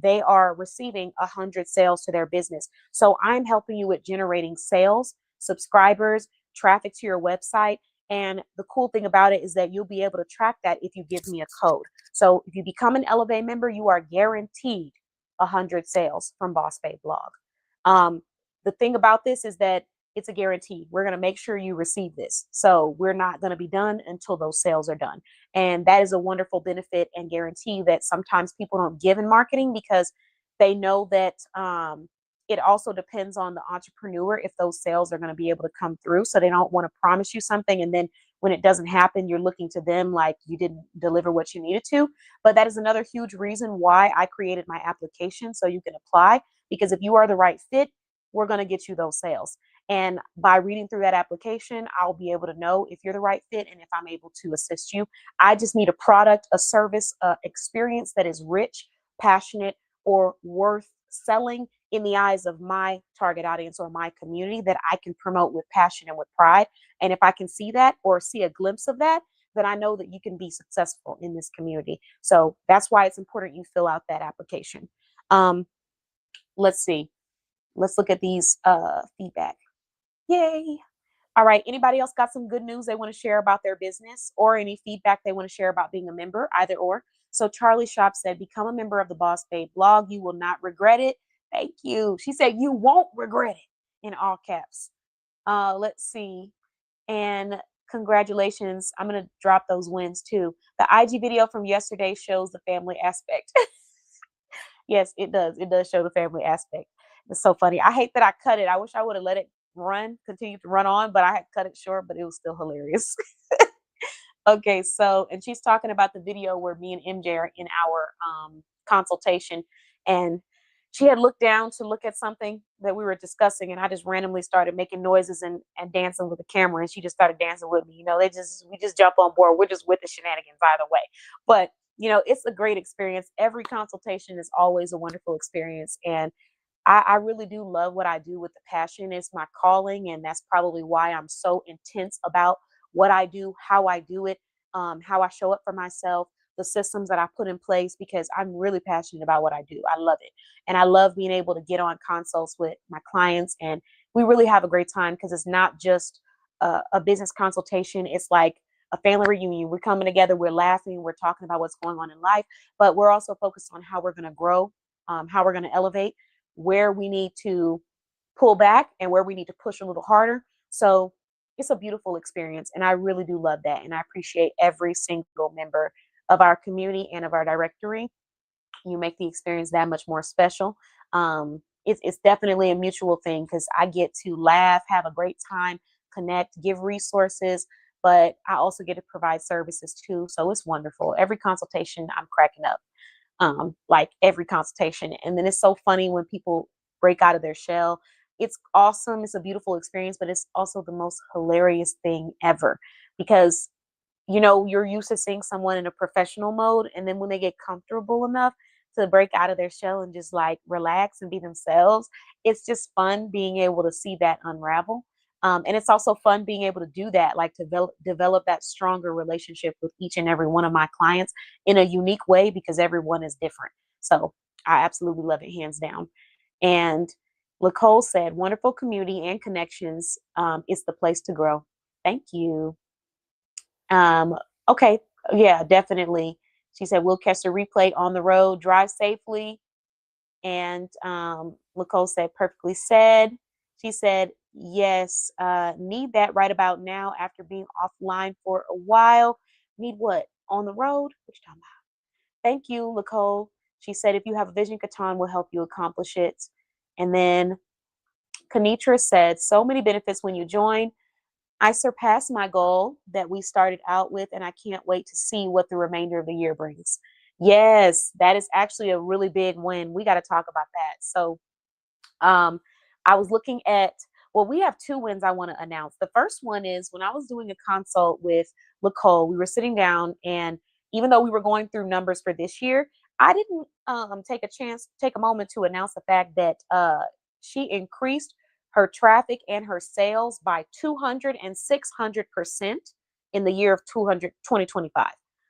they are receiving 100 sales to their business. So I'm helping you with generating sales, subscribers, traffic to your website. And the cool thing about it is that you'll be able to track that if you give me a code. So if you become an Elevate member, you are guaranteed 100 sales from Boss Babe Blog. The thing about this is that it's a guarantee. We're going to make sure you receive this. So we're not going to be done until those sales are done. And that is a wonderful benefit and guarantee that sometimes people don't give in marketing, because they know that it also depends on the entrepreneur if those sales are going to be able to come through. So they don't want to promise you something, and then when it doesn't happen, you're looking to them like you didn't deliver what you needed to. But that is another huge reason why I created my application, so you can apply, because if you are the right fit, we're going to get you those sales. And by reading through that application, I'll be able to know if you're the right fit and if I'm able to assist you. I just need a product, a service, experience that is rich, passionate, or worth selling in the eyes of my target audience or my community, that I can promote with passion and with pride. And if I can see that or see a glimpse of that, then I know that you can be successful in this community. So that's why it's important you fill out that application. Let's see. Let's look at these feedback. Yay. All right. Anybody else got some good news they want to share about their business, or any feedback they want to share about being a member? Either or. So Charlie Shop said, become a member of the Boss Babe Blog. You will not regret it. Thank you. She said, you won't regret it, in all caps. Let's see. And congratulations. I'm going to drop those wins too. The IG video from yesterday shows the family aspect. Yes, it does. It does show the family aspect. It's so funny. I hate that I cut it. I wish I would have let it continue to run on, but I had cut it short, but it was still hilarious. Okay, so, and she's talking about the video where me and MJ are in our consultation, and she had looked down to look at something that we were discussing, and I just randomly started making noises and dancing with the camera, and she just started dancing with me. We just jump on board. We're just with the shenanigans either way. But it's a great experience. Every consultation is always a wonderful experience, and I really do love what I do with the passion. It's my calling, and that's probably why I'm so intense about what I do, how I do it, how I show up for myself, the systems that I put in place, because I'm really passionate about what I do. I love it. And I love being able to get on consults with my clients, and we really have a great time, because it's not just a business consultation. It's like a family reunion. We're coming together, we're laughing, we're talking about what's going on in life, but we're also focused on how we're going to grow, how we're going to elevate, where we need to pull back, and where we need to push a little harder. So it's a beautiful experience, and I really do love that. And I appreciate every single member of our community and of our directory. You make the experience that much more special. It's definitely a mutual thing because I get to laugh, have a great time, connect, give resources, but I also get to provide services too. So it's wonderful. Every consultation, I'm cracking up, like every consultation. And then it's so funny when people break out of their shell. It's awesome. It's a beautiful experience, but it's also the most hilarious thing ever because you're used to seeing someone in a professional mode, and then when they get comfortable enough to break out of their shell and just like relax and be themselves, it's just fun being able to see that unravel. And it's also fun being able to do that, like to develop that stronger relationship with each and every one of my clients in a unique way because everyone is different. So I absolutely love it, hands down. And Nicole said, wonderful community and connections is the place to grow. Thank you. Um, okay, yeah, definitely. She said, we'll catch the replay on the road, drive safely. And Nicole said, perfectly said. She said, yes, need that right about now after being offline for a while. Need what? On the road? What you talking about? Thank you, Nicole. She said, if you have a vision, Catan will help you accomplish it. And then Kanitra said, so many benefits when you join. I surpassed my goal that we started out with, and I can't wait to see what the remainder of the year brings. Yes, that is actually a really big win. We got to talk about that. So, um, I was looking at, well, we have two wins I want to announce. The first one is when I was doing a consult with Nicole, we were sitting down, and even though we were going through numbers for this year, I didn't take a moment to announce the fact that she increased her traffic and her sales by 200 and 600% in the year of 2025.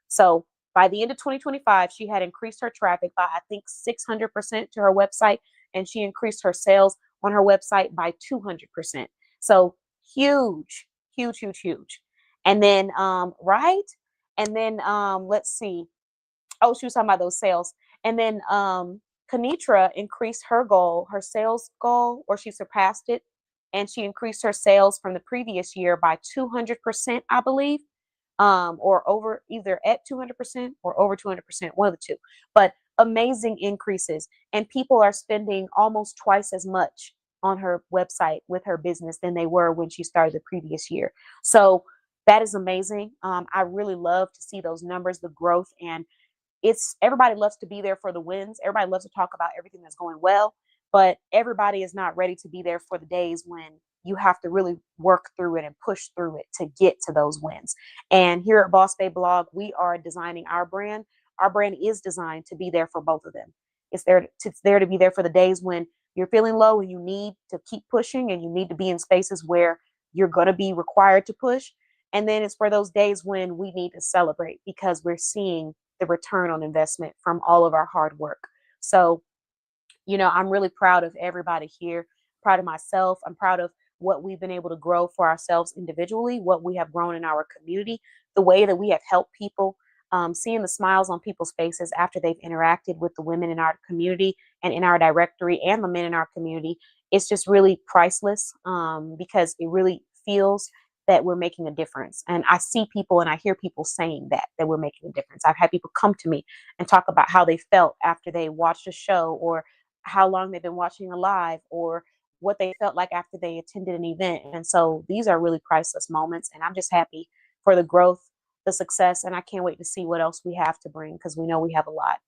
So by the end of 2025, she had increased her traffic by, I think, 600% to her website, and she increased her sales on her website by 200%. So huge, huge, huge, huge. And then, right? And then, let's see. Oh, she was talking about those sales. And then, Kanitra increased her goal, her sales goal, or she surpassed it. And she increased her sales from the previous year by 200%, I believe, or over either at 200% or over 200%, one of the two. But amazing increases. And people are spending almost twice as much on her website with her business than they were when she started the previous year. So that is amazing. I really love to see those numbers, the growth, and it's everybody loves to be there for the wins. Everybody loves to talk about everything that's going well, but everybody is not ready to be there for the days when you have to really work through it and push through it to get to those wins. And here at Boss Babe Blog, we are designing our brand. Our brand is designed to be there for both of them. It's there to be there for the days when you're feeling low and you need to keep pushing and you need to be in spaces where you're going to be required to push. And then it's for those days when we need to celebrate because we're seeing the return on investment from all of our hard work. So, I'm really proud of everybody here, proud of myself. I'm proud of what we've been able to grow for ourselves individually, what we have grown in our community, the way that we have helped people, seeing the smiles on people's faces after they've interacted with the women in our community and in our directory and the men in our community. It's just really priceless because it really feels that we're making a difference. And I see people and I hear people saying that we're making a difference. I've had people come to me and talk about how they felt after they watched a show, or how long they've been watching a live, or what they felt like after they attended an event. And so these are really priceless moments. And I'm just happy for the growth, the success, and I can't wait to see what else we have to bring because we know we have a lot.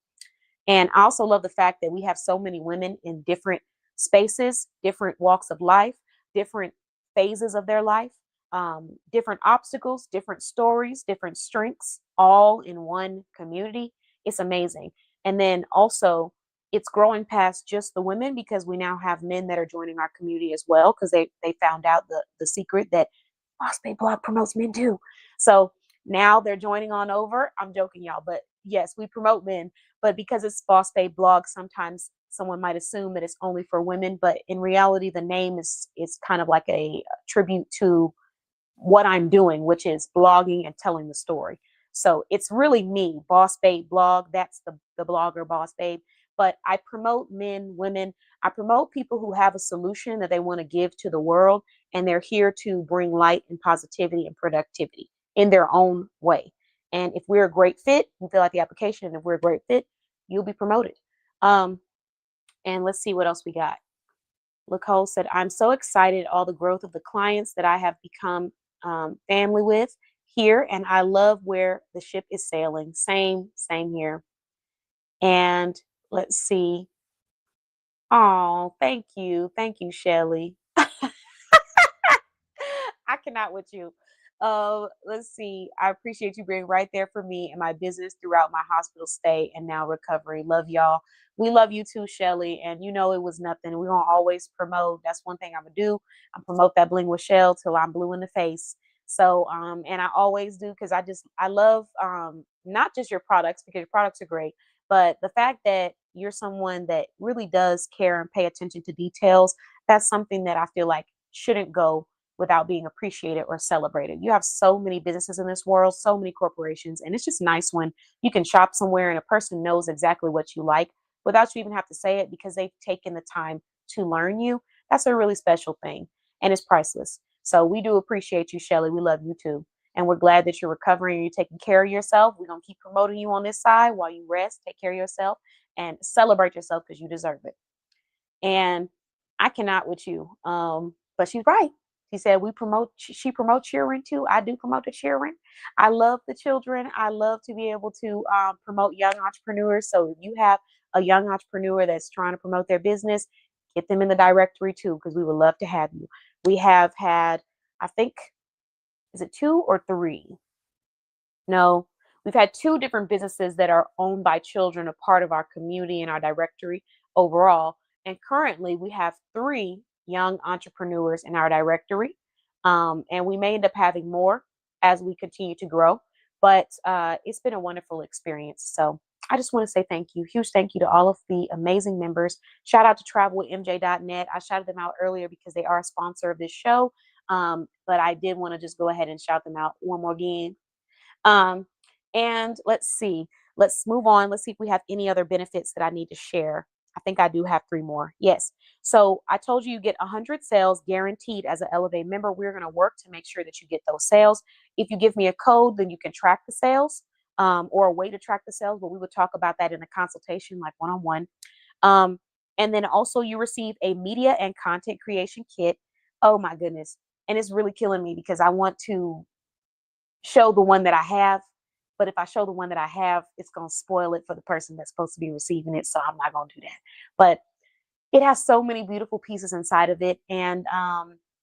And I also love the fact that we have so many women in different spaces, different walks of life, different phases of their life, different obstacles, different stories, different strengths, all in one community. It's amazing. And then also, it's growing past just the women because we now have men that are joining our community as well because they found out the secret that Boss Babe Blog promotes men too. So now they're joining on over. I'm joking, y'all, but yes, we promote men. But because it's Boss Babe Blog, sometimes someone might assume that it's only for women. But in reality, the name is kind of like a tribute to what I'm doing, which is blogging and telling the story. So it's really me, Boss Babe Blog. That's the blogger, Boss Babe. But I promote men, women. I promote people who have a solution that they want to give to the world, and they're here to bring light and positivity and productivity in their own way. And if we're a great fit, you fill out the application, and if we're a great fit, you'll be promoted. Um, and let's see what else we got. Nicole said, I'm so excited all the growth of the clients that I have become family with here, and I love where the ship is sailing. Same here. And let's see. Oh, thank you. Thank you, Shelly. I cannot with you. Let's see. I appreciate you being right there for me and my business throughout my hospital stay and now recovery. Love y'all. We love you too, Shelly. And you know it was nothing. We're gonna always promote. That's one thing I'm gonna do. I promote that bling with Shell till I'm blue in the face. So and I always do because I love not just your products because your products are great, but the fact that you're someone that really does care and pay attention to details, that's something that I feel like shouldn't go without being appreciated or celebrated. You have so many businesses in this world, so many corporations, and it's just nice when you can shop somewhere and a person knows exactly what you like without you even have to say it because they've taken the time to learn you. That's a really special thing, and it's priceless. So we do appreciate you, Shelly. We love you too. And we're glad that you're recovering and you're taking care of yourself. We're going to keep promoting you on this side while you rest, take care of yourself, and celebrate yourself because you deserve it. And I cannot with you. But she's right. She said she promotes cheering too. I do promote the cheering. I love the children. I love to be able to promote young entrepreneurs. So if you have a young entrepreneur that's trying to promote their business, get them in the directory too, because we would love to have you. We have had, I think, is it 2 or 3? No, we've had 2 different businesses that are owned by children, a part of our community and our directory overall. And currently, we have 3 young entrepreneurs in our directory. And we may end up having more as we continue to grow. But it's been a wonderful experience. So I just want to say thank you. Huge thank you to all of the amazing members. Shout out to travelwithmj.net. I shouted them out earlier because they are a sponsor of this show. But I did want to just go ahead and shout them out one more again. Um, and let's see. Let's move on. Let's see if we have any other benefits that I need to share. I think I do have 3 more. Yes. So I told you get 100 sales guaranteed as an Elevate member. We're going to work to make sure that you get those sales. If you give me a code, then you can track the sales or a way to track the sales. But we would talk about that in a consultation, like one-on-one. And then also you receive a media and content creation kit. Oh my goodness. And it's really killing me because I want to show the one that I have. But if I show the one that I have, it's going to spoil it for the person that's supposed to be receiving it. So I'm not going to do that. But it has so many beautiful pieces inside of it. And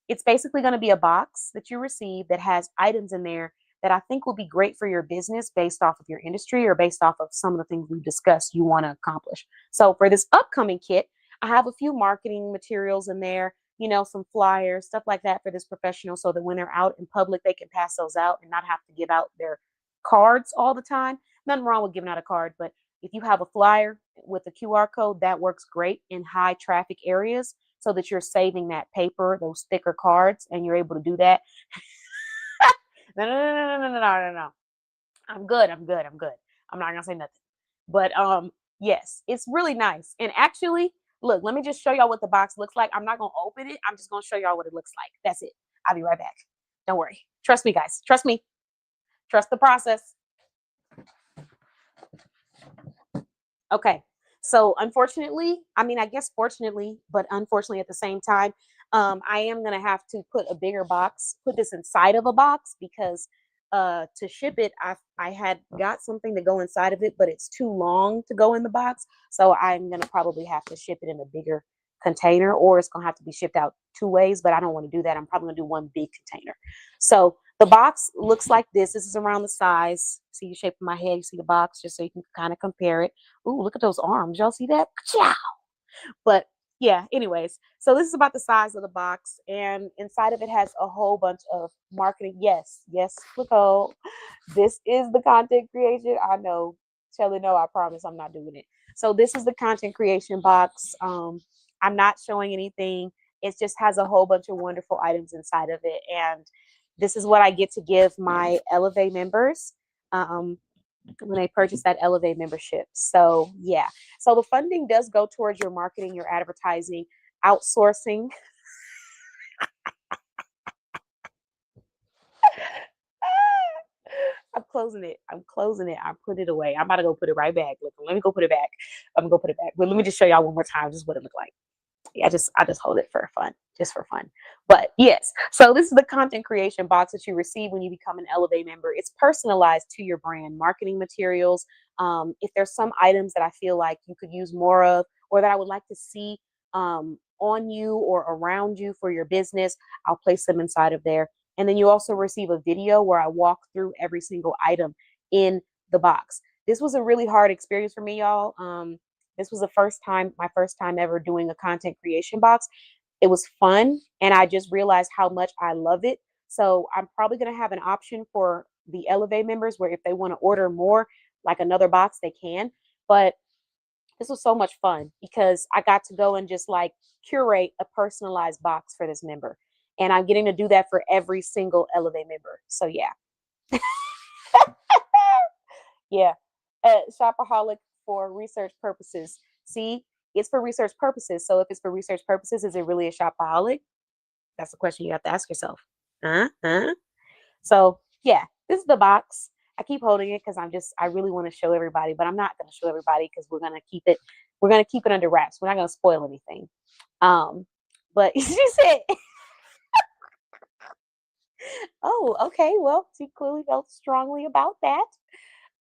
it's basically going to be a box that you receive that has items in there that I think will be great for your business based off of your industry or based off of some of the things we've discussed you want to accomplish. So for this upcoming kit, I have a few marketing materials in there, some flyers, stuff like that for this professional so that when they're out in public, they can pass those out and not have to give out their cards all the time. Nothing wrong with giving out a card, but if you have a flyer with a QR code, that works great in high traffic areas so that you're saving that paper, those thicker cards, and you're able to do that. No. I'm good. I'm not gonna say nothing. But yes, it's really nice. And actually, look, let me just show y'all what the box looks like. I'm not gonna open it. I'm just gonna show y'all what it looks like. That's it. I'll be right back. Don't worry. Trust me, guys. Trust me. Trust the process. Okay. So unfortunately, I mean, I guess fortunately, but unfortunately at the same time, I am gonna have to put a bigger box, put this inside of a box because to ship it, I had got something to go inside of it, but it's too long to go in the box. So I'm gonna probably have to ship it in a bigger container, or it's gonna have to be shipped out 2 ways, but I don't want to do that. I'm probably gonna do one big container. So the box looks like this. This is around the size. See the shape of my head, you see the box, just so you can kind of compare it. Ooh, look at those arms. Y'all see that? But yeah, anyways, so this is about the size of the box, and inside of it has a whole bunch of marketing. Yes, Nicole, this is the content creation. I know, Shelly, no, I promise I'm not doing it. So this is the content creation box. I'm not showing anything. It just has a whole bunch of wonderful items inside of it, and This is what I get to give my Elevate members when they purchase that Elevate membership. So yeah, so the funding does go towards your marketing, your advertising, outsourcing. I'm closing it. I'm closing it. I put it away. I'm about to go put it right back. Look, let me go put it back. I'm gonna go put it back. But let me just show y'all one more time just what it looked like. Yeah, I just hold it for fun, just for fun. But yes, so this is the content creation box that you receive when you become an Elevate member. It's personalized to your brand, marketing materials. If there's some items that I feel like you could use more of, or that I would like to see on you or around you for your business, I'll place them inside of there. And then you also receive a video where I walk through every single item in the box. This was a really hard experience for me, y'all. This was my first time ever doing a content creation box. It was fun, and I just realized how much I love it. So I'm probably going to have an option for the Elevate members where if they want to order more, like another box, they can. But this was so much fun because I got to go and just like curate a personalized box for this member. And I'm getting to do that for every single Elevate member. So yeah. Yeah. Shopaholic for research purposes. See, it's for research purposes. So if it's for research purposes, is it really a shopaholic? That's the question you have to ask yourself. So yeah, this is the box. I keep holding it because I really want to show everybody, but I'm not going to show everybody because we're going to keep it under wraps. We're not going to spoil anything. But she said, oh, okay. Well, she clearly felt strongly about that.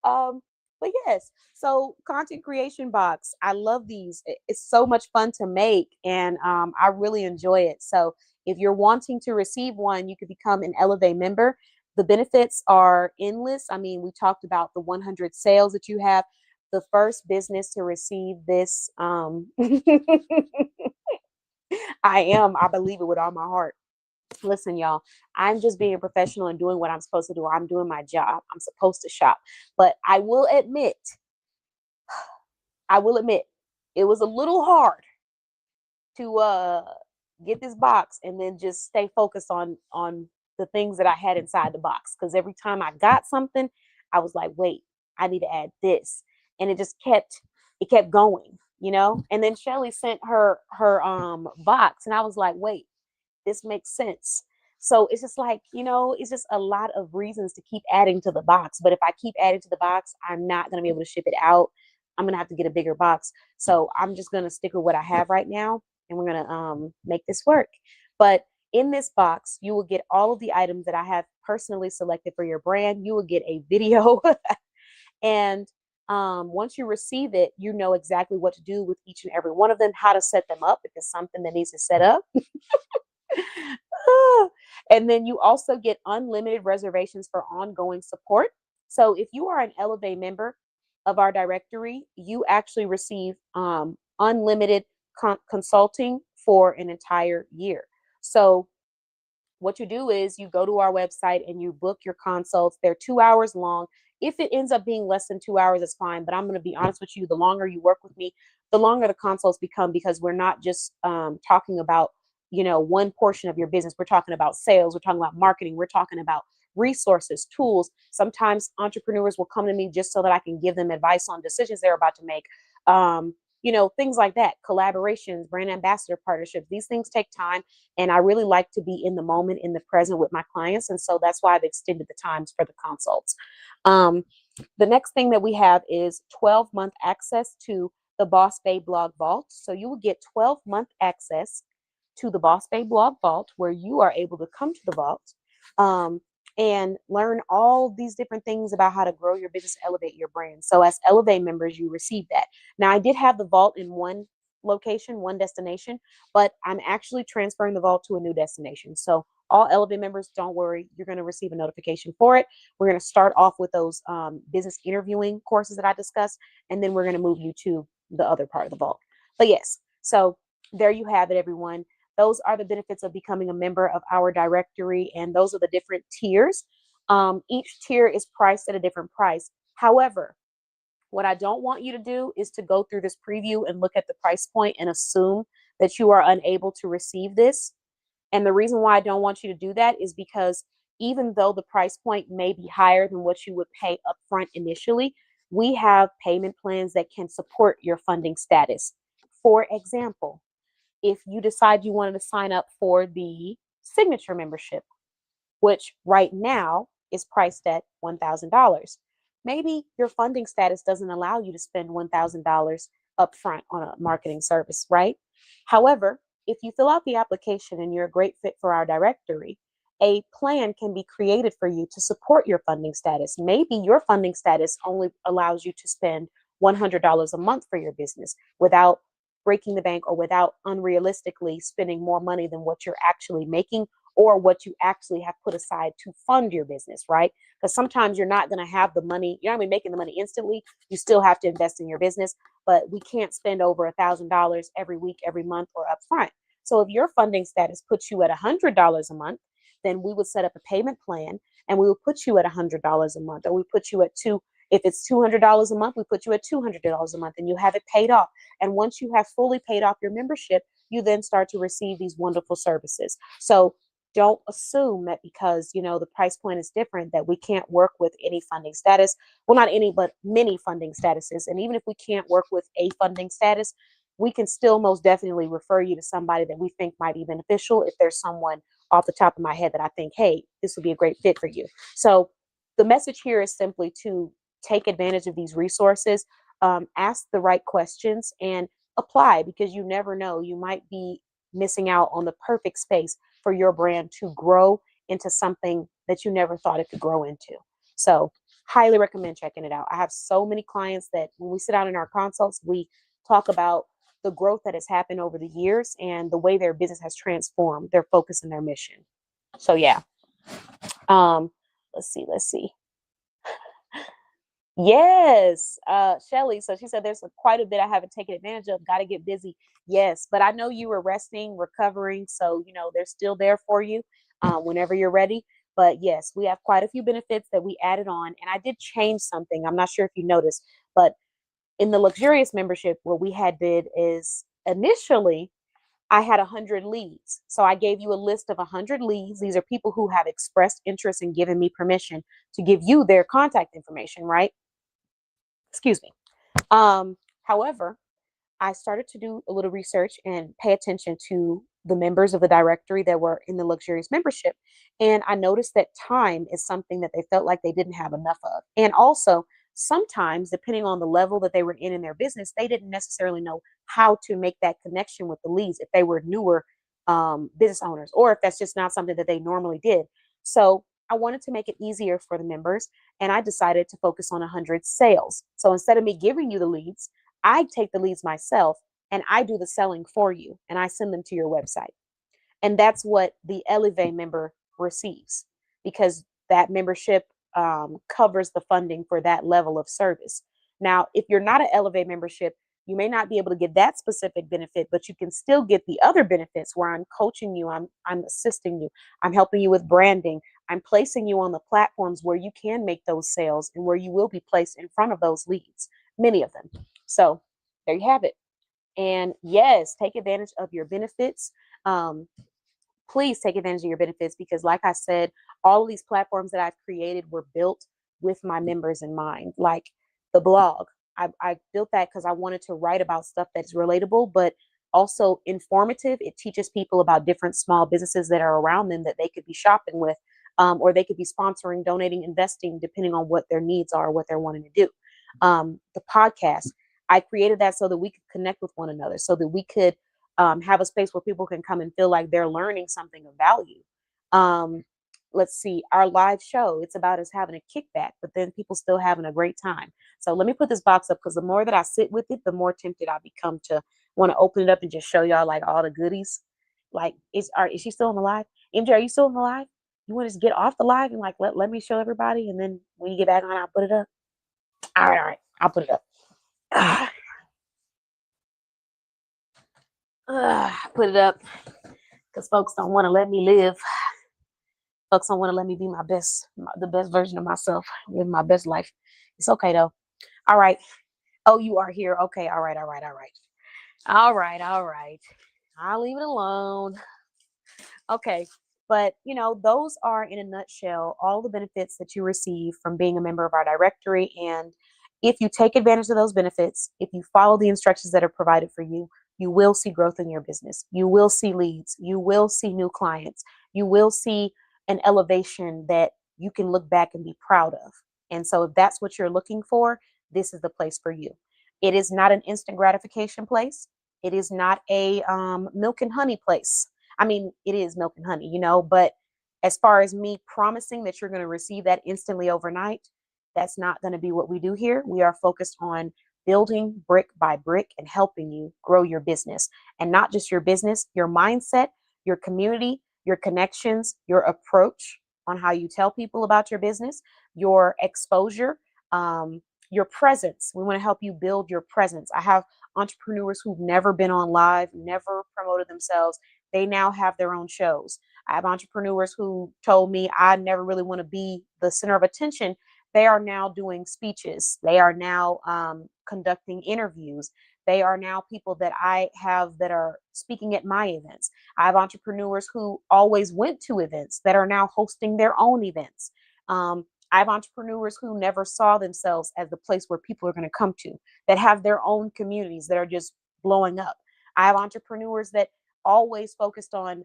But yes, so content creation box. I love these. It's so much fun to make, and I really enjoy it. So if you're wanting to receive one, you could become an Elevate member. The benefits are endless. I mean, we talked about the 100 sales that you have. The first business to receive this, I believe it with all my heart. Listen, y'all, I'm just being professional and doing what I'm supposed to do. I'm doing my job. I'm supposed to shop. But I will admit, it was a little hard to get this box and then just stay focused on the things that I had inside the box. Because every time I got something, I was like, wait, I need to add this. And it kept going, you know? And then Shelly sent her box and I was like, wait, this makes sense. So it's just like, it's just a lot of reasons to keep adding to the box. But if I keep adding to the box, I'm not going to be able to ship it out. I'm going to have to get a bigger box. So I'm just going to stick with what I have right now. And we're going to make this work. But in this box, you will get all of the items that I have personally selected for your brand. You will get a video. And once you receive it, you know exactly what to do with each and every one of them, how to set them up if it's something that needs to set up. And then you also get unlimited reservations for ongoing support. So if you are an Elevate member of our directory, you actually receive unlimited consulting for an entire year. So what you do is you go to our website and you book your consults. They're 2 hours long. If it ends up being less than 2 hours, it's fine. But I'm going to be honest with you, the longer you work with me, the longer the consults become, because we're not just talking about, one portion of your business. We're talking about sales. We're talking about marketing. We're talking about resources, tools. Sometimes entrepreneurs will come to me just so that I can give them advice on decisions they're about to make. Things like that, collaborations, brand ambassador partnerships. These things take time. And I really like to be in the moment, in the present with my clients. And so that's why I've extended the times for the consults. The next thing that we have is 12-month access to the Boss Babe Blog Vault. So you will get 12-month access to the Boss Babe Blog Vault, where you are able to come to the vault and learn all these different things about how to grow your business, elevate your brand. So as Elevate members, you receive that. Now, I did have the vault in one location, one destination, but I'm actually transferring the vault to a new destination. So all Elevate members, don't worry, you're going to receive a notification for it. We're going to start off with those business interviewing courses that I discussed, and then we're going to move you to the other part of the vault. But yes, so there you have it, everyone. Those are the benefits of becoming a member of our directory, and those are the different tiers. Each tier is priced at a different price. However, what I don't want you to do is to go through this preview and look at the price point and assume that you are unable to receive this. And the reason why I don't want you to do that is because even though the price point may be higher than what you would pay upfront initially, we have payment plans that can support your funding status. For example, if you decide you wanted to sign up for the signature membership, which right now is priced at $1,000. Maybe your funding status doesn't allow you to spend $1,000 upfront on a marketing service, right? However, if you fill out the application and you're a great fit for our directory, a plan can be created for you to support your funding status. Maybe your funding status only allows you to spend $100 a month for your business without breaking the bank or without unrealistically spending more money than what you're actually making or what you actually have put aside to fund your business, right? Because sometimes you're not going to have the money, you're not going to be making the money instantly. You still have to invest in your business, but we can't spend over $1,000 every week, every month, or upfront. So if your funding status puts you at $100 a month, then we would set up a payment plan and we would put you at $100 a month, or we put you at two. If it's $200 a month, we put you at $200 a month and you have it paid off. And once you have fully paid off your membership, you then start to receive these wonderful services. So don't assume that because the price point is different that we can't work with any funding status. Well, not any, but many funding statuses. And even if we can't work with a funding status, we can still most definitely refer you to somebody that we think might be beneficial. If there's someone off the top of my head that I think, hey, this would be a great fit for you. So the message here is simply to take advantage of these resources, ask the right questions, and apply, because you never know. You might be missing out on the perfect space for your brand to grow into something that you never thought it could grow into. So highly recommend checking it out. I have so many clients that when we sit down in our consults, we talk about the growth that has happened over the years and the way their business has transformed their focus and their mission. So yeah. Let's see. Yes, Shelly. So she said there's quite a bit I haven't taken advantage of. Got to get busy. Yes, but I know you were resting, recovering, so they're still there for you whenever you're ready. But yes, we have quite a few benefits that we added on, and I did change something. I'm not sure if you noticed, but in the luxurious membership, what we had did is initially I had 100 leads. So I gave you a list of 100 leads. These are people who have expressed interest and given me permission to give you their contact information, right? Excuse me. However, I started to do a little research and pay attention to the members of the directory that were in the luxurious membership. And I noticed that time is something that they felt like they didn't have enough of. And also, sometimes, depending on the level that they were in their business, they didn't necessarily know how to make that connection with the leads if they were newer business owners, or if that's just not something that they normally did. So I wanted to make it easier for the members, and I decided to focus on 100 sales. So instead of me giving you the leads, I take the leads myself and I do the selling for you and I send them to your website. And that's what the Elevate member receives, because that membership covers the funding for that level of service. Now, if you're not an Elevate membership, you may not be able to get that specific benefit, but you can still get the other benefits where I'm coaching you, I'm assisting you, I'm helping you with branding, I'm placing you on the platforms where you can make those sales and where you will be placed in front of those leads, many of them. So there you have it. And yes, take advantage of your benefits. Please take advantage of your benefits, because like I said, all of these platforms that I've created were built with my members in mind. Like the blog, I built that because I wanted to write about stuff that's relatable, but also informative. It teaches people about different small businesses that are around them that they could be shopping with, or they could be sponsoring, donating, investing, depending on what their needs are, what they're wanting to do. The podcast, I created that so that we could connect with one another, so that we could have a space where people can come and feel like they're learning something of value. Um, let's see, our live show, it's about us having a kickback, but then people still having a great time. So let me put this box up, because the more that I sit with it, the more tempted I become to want to open it up and just show y'all like all the goodies. Like, is she still on the live? MJ, are you still on the live? You want to just get off the live and like let me show everybody, and then when you get back on, I'll put it up. All right, I'll put it up. Put it up because folks don't want to let me live. Folks don't want to let me be the best version of myself, live my best life. It's okay though. All right. Oh, you are here. Okay. All right. All right. All right. All right. All right. I'll leave it alone. Okay. But, those are in a nutshell all the benefits that you receive from being a member of our directory. And if you take advantage of those benefits, if you follow the instructions that are provided for you, you will see growth in your business. You will see leads. You will see new clients. You will see an elevation that you can look back and be proud of. And so, if that's what you're looking for, this is the place for you. It is not an instant gratification place. It is not a milk and honey place. I mean, it is milk and honey, but as far as me promising that you're going to receive that instantly overnight, that's not going to be what we do here. We are focused on building brick by brick and helping you grow your business, and not just your business, your mindset, your community, your connections, your approach on how you tell people about your business, your exposure, your presence. We want to help you build your presence. I have entrepreneurs who've never been on live, never promoted themselves. They now have their own shows. I have entrepreneurs who told me I never really want to be the center of attention. They are now doing speeches. They are now conducting interviews. They are now people that I have that are speaking at my events. I have entrepreneurs who always went to events that are now hosting their own events. I have entrepreneurs who never saw themselves as the place where people are going to come to, that have their own communities that are just blowing up. I have entrepreneurs that always focused on,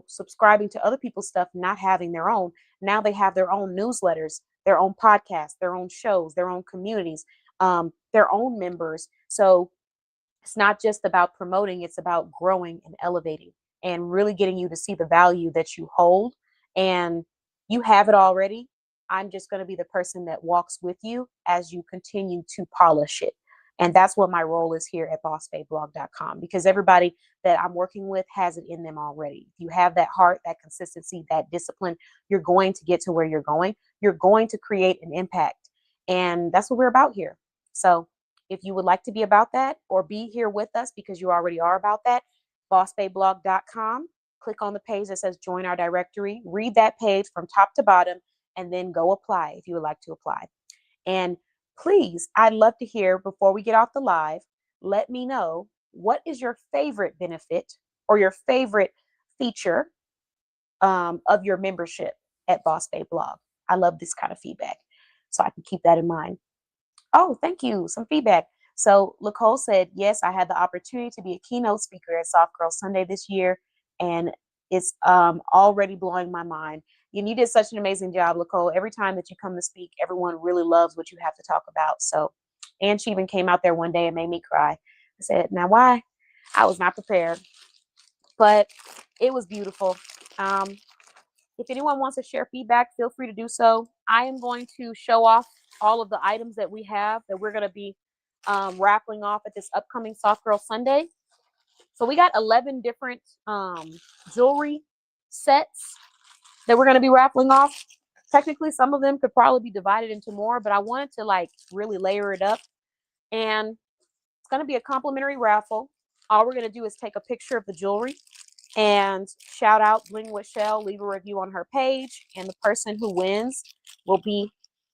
subscribing to other people's stuff, not having their own. Now they have their own newsletters, their own podcasts, their own shows, their own communities, their own members. So it's not just about promoting, it's about growing and elevating and really getting you to see the value that you hold. And you have it already. I'm just going to be the person that walks with you as you continue to polish it. And that's what my role is here at bossbabeblog.com, because everybody that I'm working with has it in them already. If you have that heart, that consistency, that discipline, you're going to get to where you're going. You're going to create an impact. And that's what we're about here. So if you would like to be about that or be here with us because you already are about that, bossbabeblog.com, click on the page that says join our directory, read that page from top to bottom, and then go apply if you would like to apply. And please, I'd love to hear before we get off the live, let me know what is your favorite benefit or your favorite feature of your membership at Boss Babe Blog. I love this kind of feedback, so I can keep that in mind. Oh, thank you. Some feedback. So Nicole said, yes, I had the opportunity to be a keynote speaker at Soft Girl Sunday this year, and it's already blowing my mind. And you did such an amazing job, Nicole. Every time that you come to speak, everyone really loves what you have to talk about. So, and she even came out there one day and made me cry. I said, now why? I was not prepared, but it was beautiful. If anyone wants to share feedback, feel free to do so. I am going to show off all of the items that we have that we're going to be raffling off at this upcoming Soft Girl Sunday. So we got 11 different jewelry sets that we're going to be raffling off. Technically, some of them could probably be divided into more, but I wanted to really layer it up. And it's going to be a complimentary raffle. All we're going to do is take a picture of the jewelry and shout out Bling with Shell, leave a review on her page, and the person who wins will be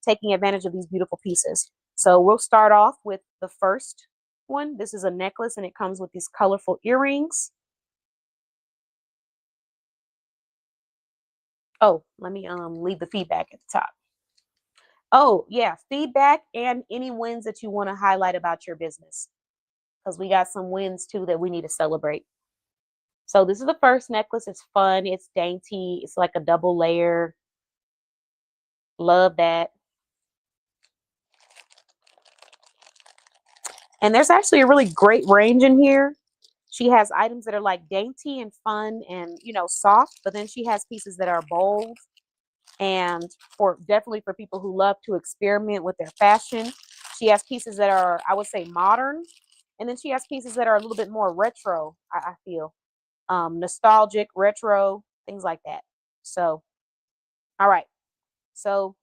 taking advantage of these beautiful pieces. So we'll start off with the first one. This is a necklace, and it comes with these colorful earrings. Oh, let me leave the feedback at the top. Oh, yeah, feedback and any wins that you want to highlight about your business, because we got some wins too that we need to celebrate. So this is the first necklace. It's fun. It's dainty. It's like a double layer. Love that. And there's actually a really great range in here. She has items that are like dainty and fun and, soft, but then she has pieces that are bold and definitely for people who love to experiment with their fashion. She has pieces that are, I would say, modern. And then she has pieces that are a little bit more retro, I feel. Nostalgic, retro, things like that. So, all right. So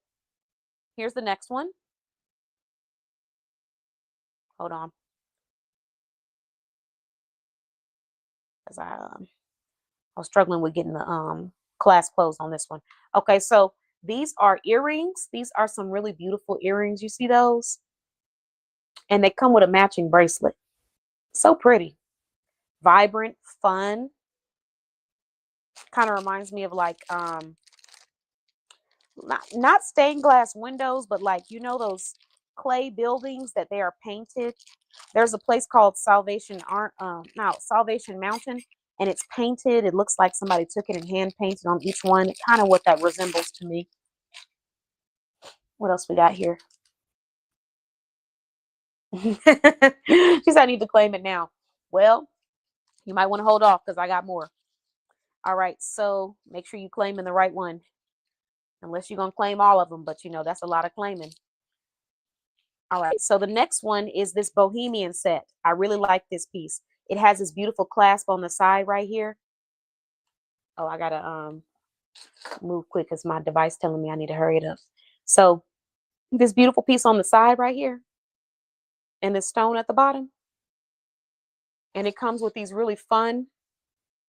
here's the next one. Hold on. Because I was struggling with getting the class closed on this one. Okay, so these are earrings. These are some really beautiful earrings. You see those? And they come with a matching bracelet. So pretty. Vibrant, fun. Kind of reminds me of like not stained glass windows, but like those clay buildings that they are painted. There's a place called Salvation Mountain, and it's painted. It looks like somebody took it and hand painted on each one. Kind of what that resembles to me. What else we got here? She said I need to claim it now. Well, you might want to hold off because I got more. All right, so make sure you claim in the right one. Unless you're going to claim all of them, but that's a lot of claiming. All right, so the next one is this Bohemian set. I really like this piece. It has this beautiful clasp on the side right here. Oh, I gotta move quick because my device telling me I need to hurry it up. So this beautiful piece on the side right here, and this stone at the bottom, and it comes with these really fun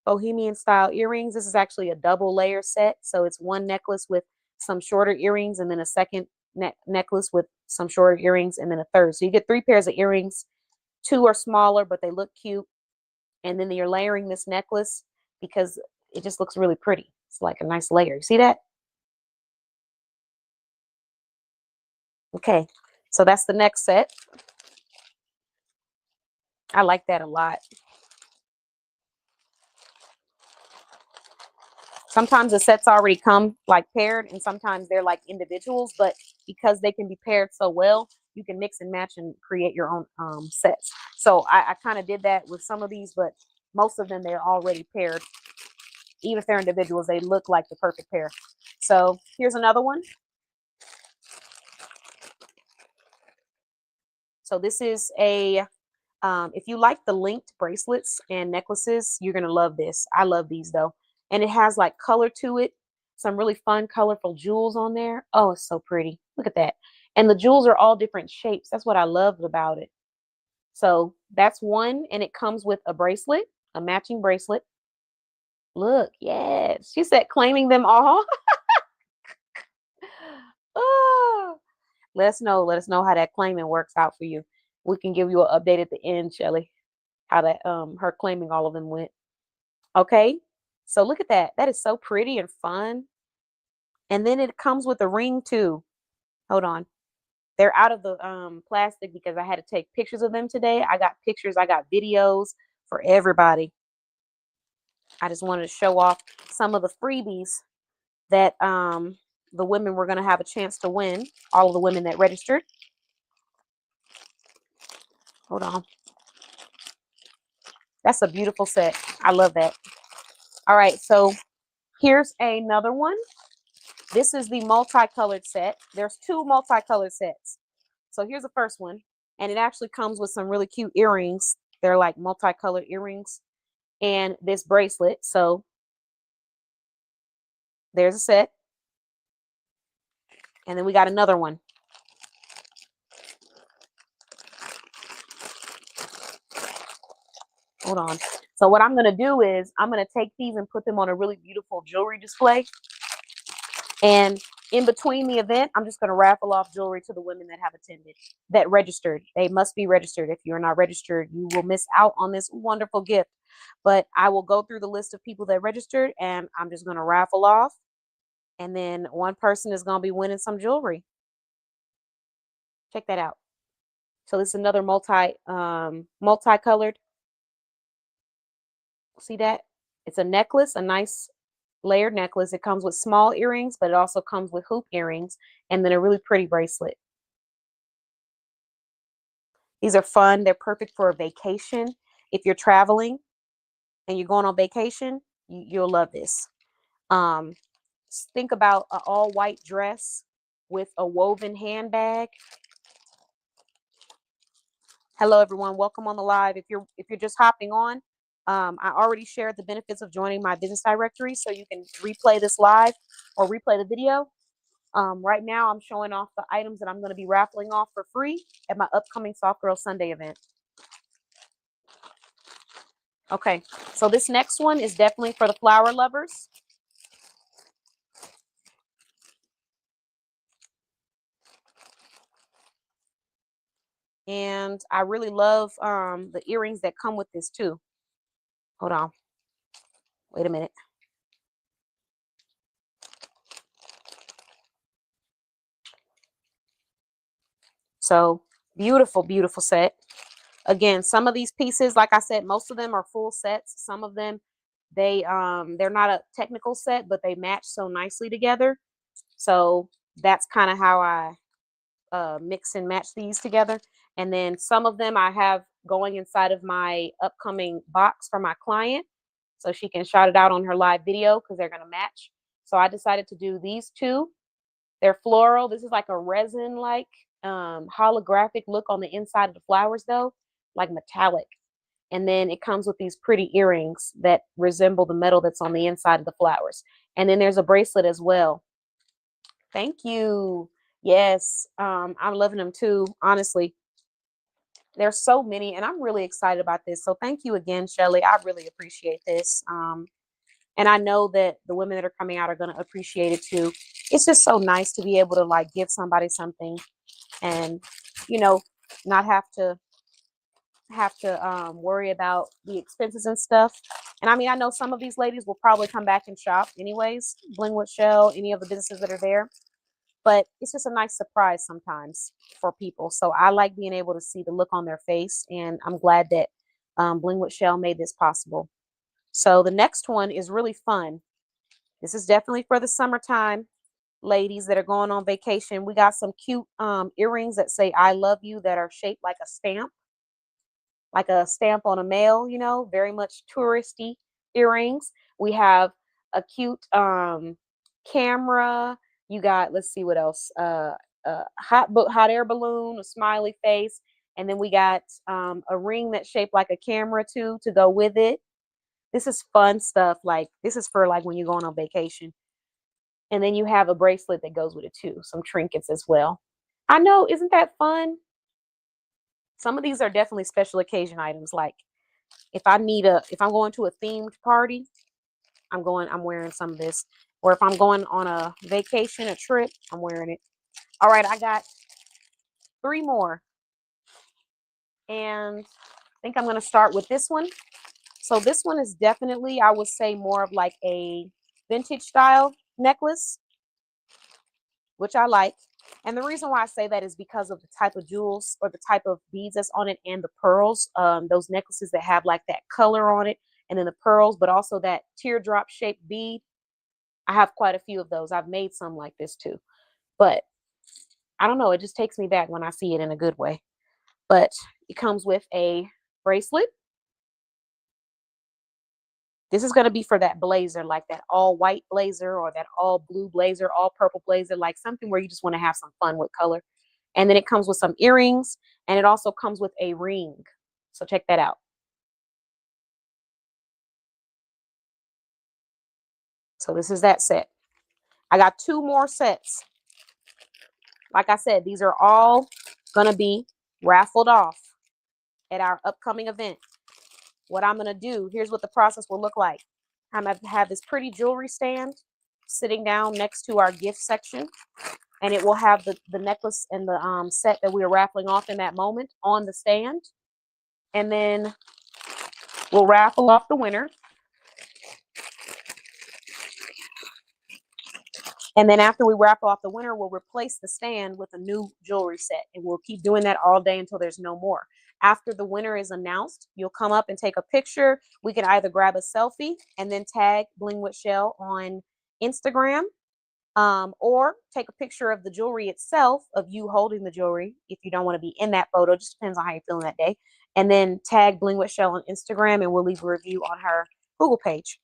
Bohemian style earrings. This is actually a double layer set, so it's one necklace with some shorter earrings, and then a second necklace with some shorter earrings, and then a third. So you get 3 pairs of earrings. 2 are smaller, but they look cute. And then you're layering this necklace because it just looks really pretty. It's like a nice layer. You see that? Okay, so that's the next set. I like that a lot. Sometimes the sets already come like paired, and sometimes they're like individuals, but because they can be paired so well, you can mix and match and create your own sets. So I kind of did that with some of these, but most of them they're already paired. Even if they're individuals, they look like the perfect pair. So here's another one. So this is a, if you like the linked bracelets and necklaces, you're going to love this. I love these though. And it has like color to it. Some really fun, colorful jewels on there. Oh, it's so pretty. Look at that. And the jewels are all different shapes. That's what I loved about it. So that's one. And it comes with a bracelet, a matching bracelet. Look, yes. She said claiming them all. Oh, let us know. Let us know how that claiming works out for you. We can give you an update at the end, Shelly, how that her claiming all of them went. Okay. So look at that. That is so pretty and fun. And then it comes with a ring too. Hold on. They're out of the plastic because I had to take pictures of them today. I got pictures, I got videos for everybody. I just wanted to show off some of the freebies that the women were going to have a chance to win. All of the women that registered. Hold on. That's a beautiful set. I love that. All right, so here's another one. This is the multicolored set. There's 2 multicolored sets. So here's the first one, and it actually comes with some really cute earrings. They're like multicolored earrings and this bracelet. So there's a set. And then we got another one. Hold on. So what I'm going to do is I'm going to take these and put them on a really beautiful jewelry display. And in between the event, I'm just going to raffle off jewelry to the women that have attended, that registered. They must be registered. If you're not registered, you will miss out on this wonderful gift. But I will go through the list of people that registered, and I'm just going to raffle off. And then one person is going to be winning some jewelry. Check that out. So this is another multicolored. See that? It's a necklace, a nice layered necklace. It comes with small earrings, but it also comes with hoop earrings, and then a really pretty bracelet. These are fun. They're perfect for a vacation. If you're traveling and you're going on vacation, you'll love this. Um, think about an all white dress with a woven handbag. Hello, everyone. Welcome on the live. If you're just hopping on, I already shared the benefits of joining my business directory, so you can replay this live or replay the video. Right now, I'm showing off the items that I'm going to be raffling off for free at my upcoming Soft Girl Sunday event. Okay, so this next one is definitely for the flower lovers. And I really love the earrings that come with this too. Hold on. Wait a minute. So beautiful, beautiful set. Again, some of these pieces, like I said, most of them are full sets. Some of them, they're not a technical set, but they match so nicely together. So that's kind of how I mix and match these together. And then some of them I have going inside of my upcoming box for my client, so she can shout it out on her live video because they're going to match. So I decided to do these two. They're floral. This is like a resin like holographic look on the inside of the flowers though, like metallic. And then it comes with these pretty earrings that resemble the metal that's on the inside of the flowers. And then there's a bracelet as well. Thank you. Yes, I'm loving them too, honestly. There's so many, and I'm really excited about this. So thank you again, Shelly. I really appreciate this. And I know that the women that are coming out are going to appreciate it too. It's just so nice to be able to like give somebody something and, you know, not have to worry about the expenses and stuff. And I mean, I know some of these ladies will probably come back and shop anyways, Bling with Shell, any of the businesses that are there. But it's just a nice surprise sometimes for people. So I like being able to see the look on their face, and I'm glad that Bling with Shell made this possible. So the next one is really fun. This is definitely for the summertime ladies that are going on vacation. We got some cute earrings that say "I love you" that are shaped like a stamp on a mail, you know, very much touristy earrings. We have a cute camera. You got, let's see what else. Hot air balloon, a smiley face, and then we got a ring that's shaped like a camera too to go with it. This is fun stuff. Like this is for like when you're going on vacation. And then you have a bracelet that goes with it too, some trinkets as well. I know, isn't that fun? Some of these are definitely special occasion items. Like if I'm going to a themed party, I'm wearing some of this. Or if I'm going on a vacation, a trip, I'm wearing it. All right, I got 3 more. And I think I'm going to start with this one. So this one is definitely, I would say, more of like a vintage style necklace, which I like. And the reason why I say that is because of the type of jewels or the type of beads that's on it and the pearls. Those necklaces that have like that color on it and then the pearls, but also that teardrop shaped bead. I have quite a few of those. I've made some like this too. But I don't know, it just takes me back when I see it in a good way. But it comes with a bracelet. This is going to be for that blazer, like that all white blazer or that all blue blazer, all purple blazer, like something where you just want to have some fun with color. And then it comes with some earrings, and it also comes with a ring. So check that out. So this is that set. I got 2 more sets. Like I said, these are all going to be raffled off at our upcoming event. What I'm going to do, here's what the process will look like. I'm going to have this pretty jewelry stand sitting down next to our gift section. And it will have the necklace and the set that we are raffling off in that moment on the stand. And then we'll raffle off the winner. And then after we raffle off the winner, we'll replace the stand with a new jewelry set. And we'll keep doing that all day until there's no more. After the winner is announced, you'll come up and take a picture. We can either grab a selfie and then tag Bling with Shell on Instagram, or take a picture of the jewelry itself, of you holding the jewelry if you don't want to be in that photo. Just depends on how you're feeling that day. And then tag Bling with Shell on Instagram, and we'll leave a review on her Google page.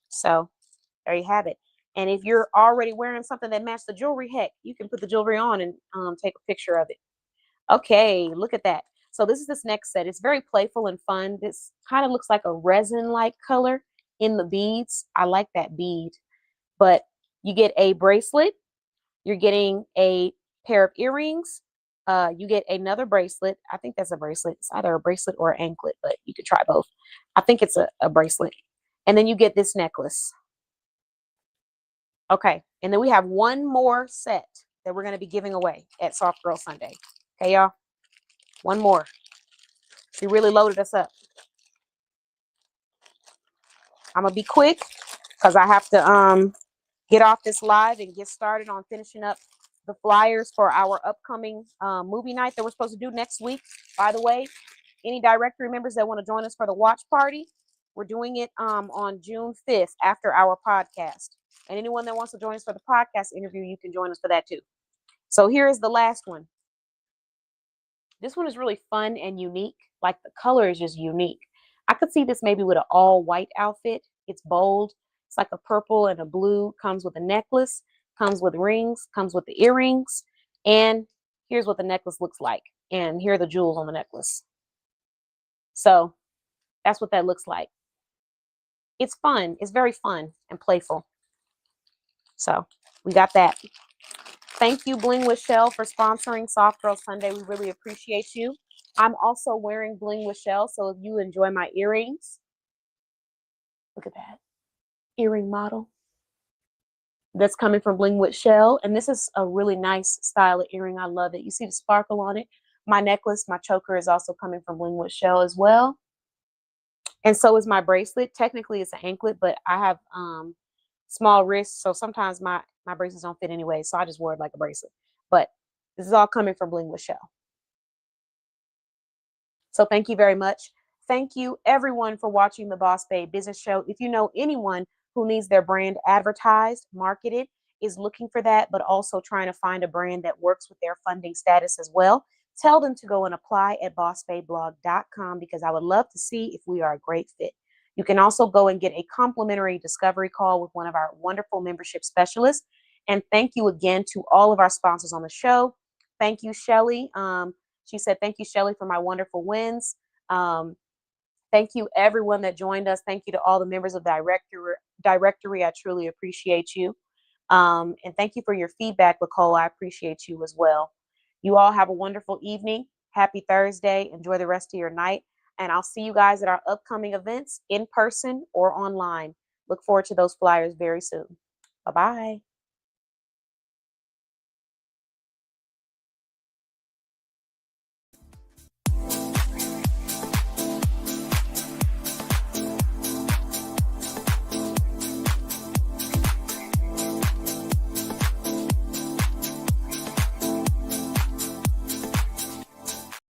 So there you have it. And if you're already wearing something that matches the jewelry, heck, you can put the jewelry on and take a picture of it. Okay, look at that. So this is this next set. It's very playful and fun. This kind of looks like a resin-like color in the beads. I like that bead. But you get a bracelet. You're getting a pair of earrings. You get another bracelet. I think that's a bracelet. It's either a bracelet or an anklet, but you could try both. I think it's a bracelet. And then you get this necklace. Okay. And then we have one more set that we're going to be giving away at Soft Girl Sunday. Okay, y'all? One more. She really loaded us up. I'm going to be quick because I have to get off this live and get started on finishing up the flyers for our upcoming movie night that we're supposed to do next week. By the way, any directory members that want to join us for the watch party, we're doing it on June 5th after our podcast. And anyone that wants to join us for the podcast interview, you can join us for that too. So here is the last one. This one is really fun and unique. Like the color is just unique. I could see this maybe with an all white outfit. It's bold. It's like a purple and a blue. Comes with a necklace. Comes with rings. Comes with the earrings. And here's what the necklace looks like. And here are the jewels on the necklace. So that's what that looks like. It's fun. It's very fun and playful. So we got that. Thank you, Bling with Shell, for sponsoring Soft Girl Sunday. We really appreciate you. I'm also wearing Bling with Shell, so if you enjoy my earrings, look at that earring model that's coming from Bling with Shell. And this is a really nice style of earring. I love it. You see the sparkle on it. My necklace, my choker is also coming from Bling with Shell as well. And so is my bracelet. Technically, it's an anklet, but I have small wrists, so sometimes my bracelets don't fit anyway, so I just wore it like a bracelet. But this is all coming from Bling with Shell. So thank you very much. Thank you everyone for watching the Boss Babe Business Show. If you know anyone who needs their brand advertised, marketed, is looking for that, but also trying to find a brand that works with their funding status as well, tell them to go and apply at bossbabeblog.com, because I would love to see if we are a great fit. You can also go and get a complimentary discovery call with one of our wonderful membership specialists. And thank you again to all of our sponsors on the show. Thank you, Shelly. She said, thank you, Shelly, for my wonderful wins. Thank you, everyone that joined us. Thank you to all the members of Directory. I truly appreciate you. And thank you for your feedback, Nicole. I appreciate you as well. You all have a wonderful evening. Happy Thursday. Enjoy the rest of your night. And I'll see you guys at our upcoming events in person or online. Look forward to those flyers very soon. Bye-bye.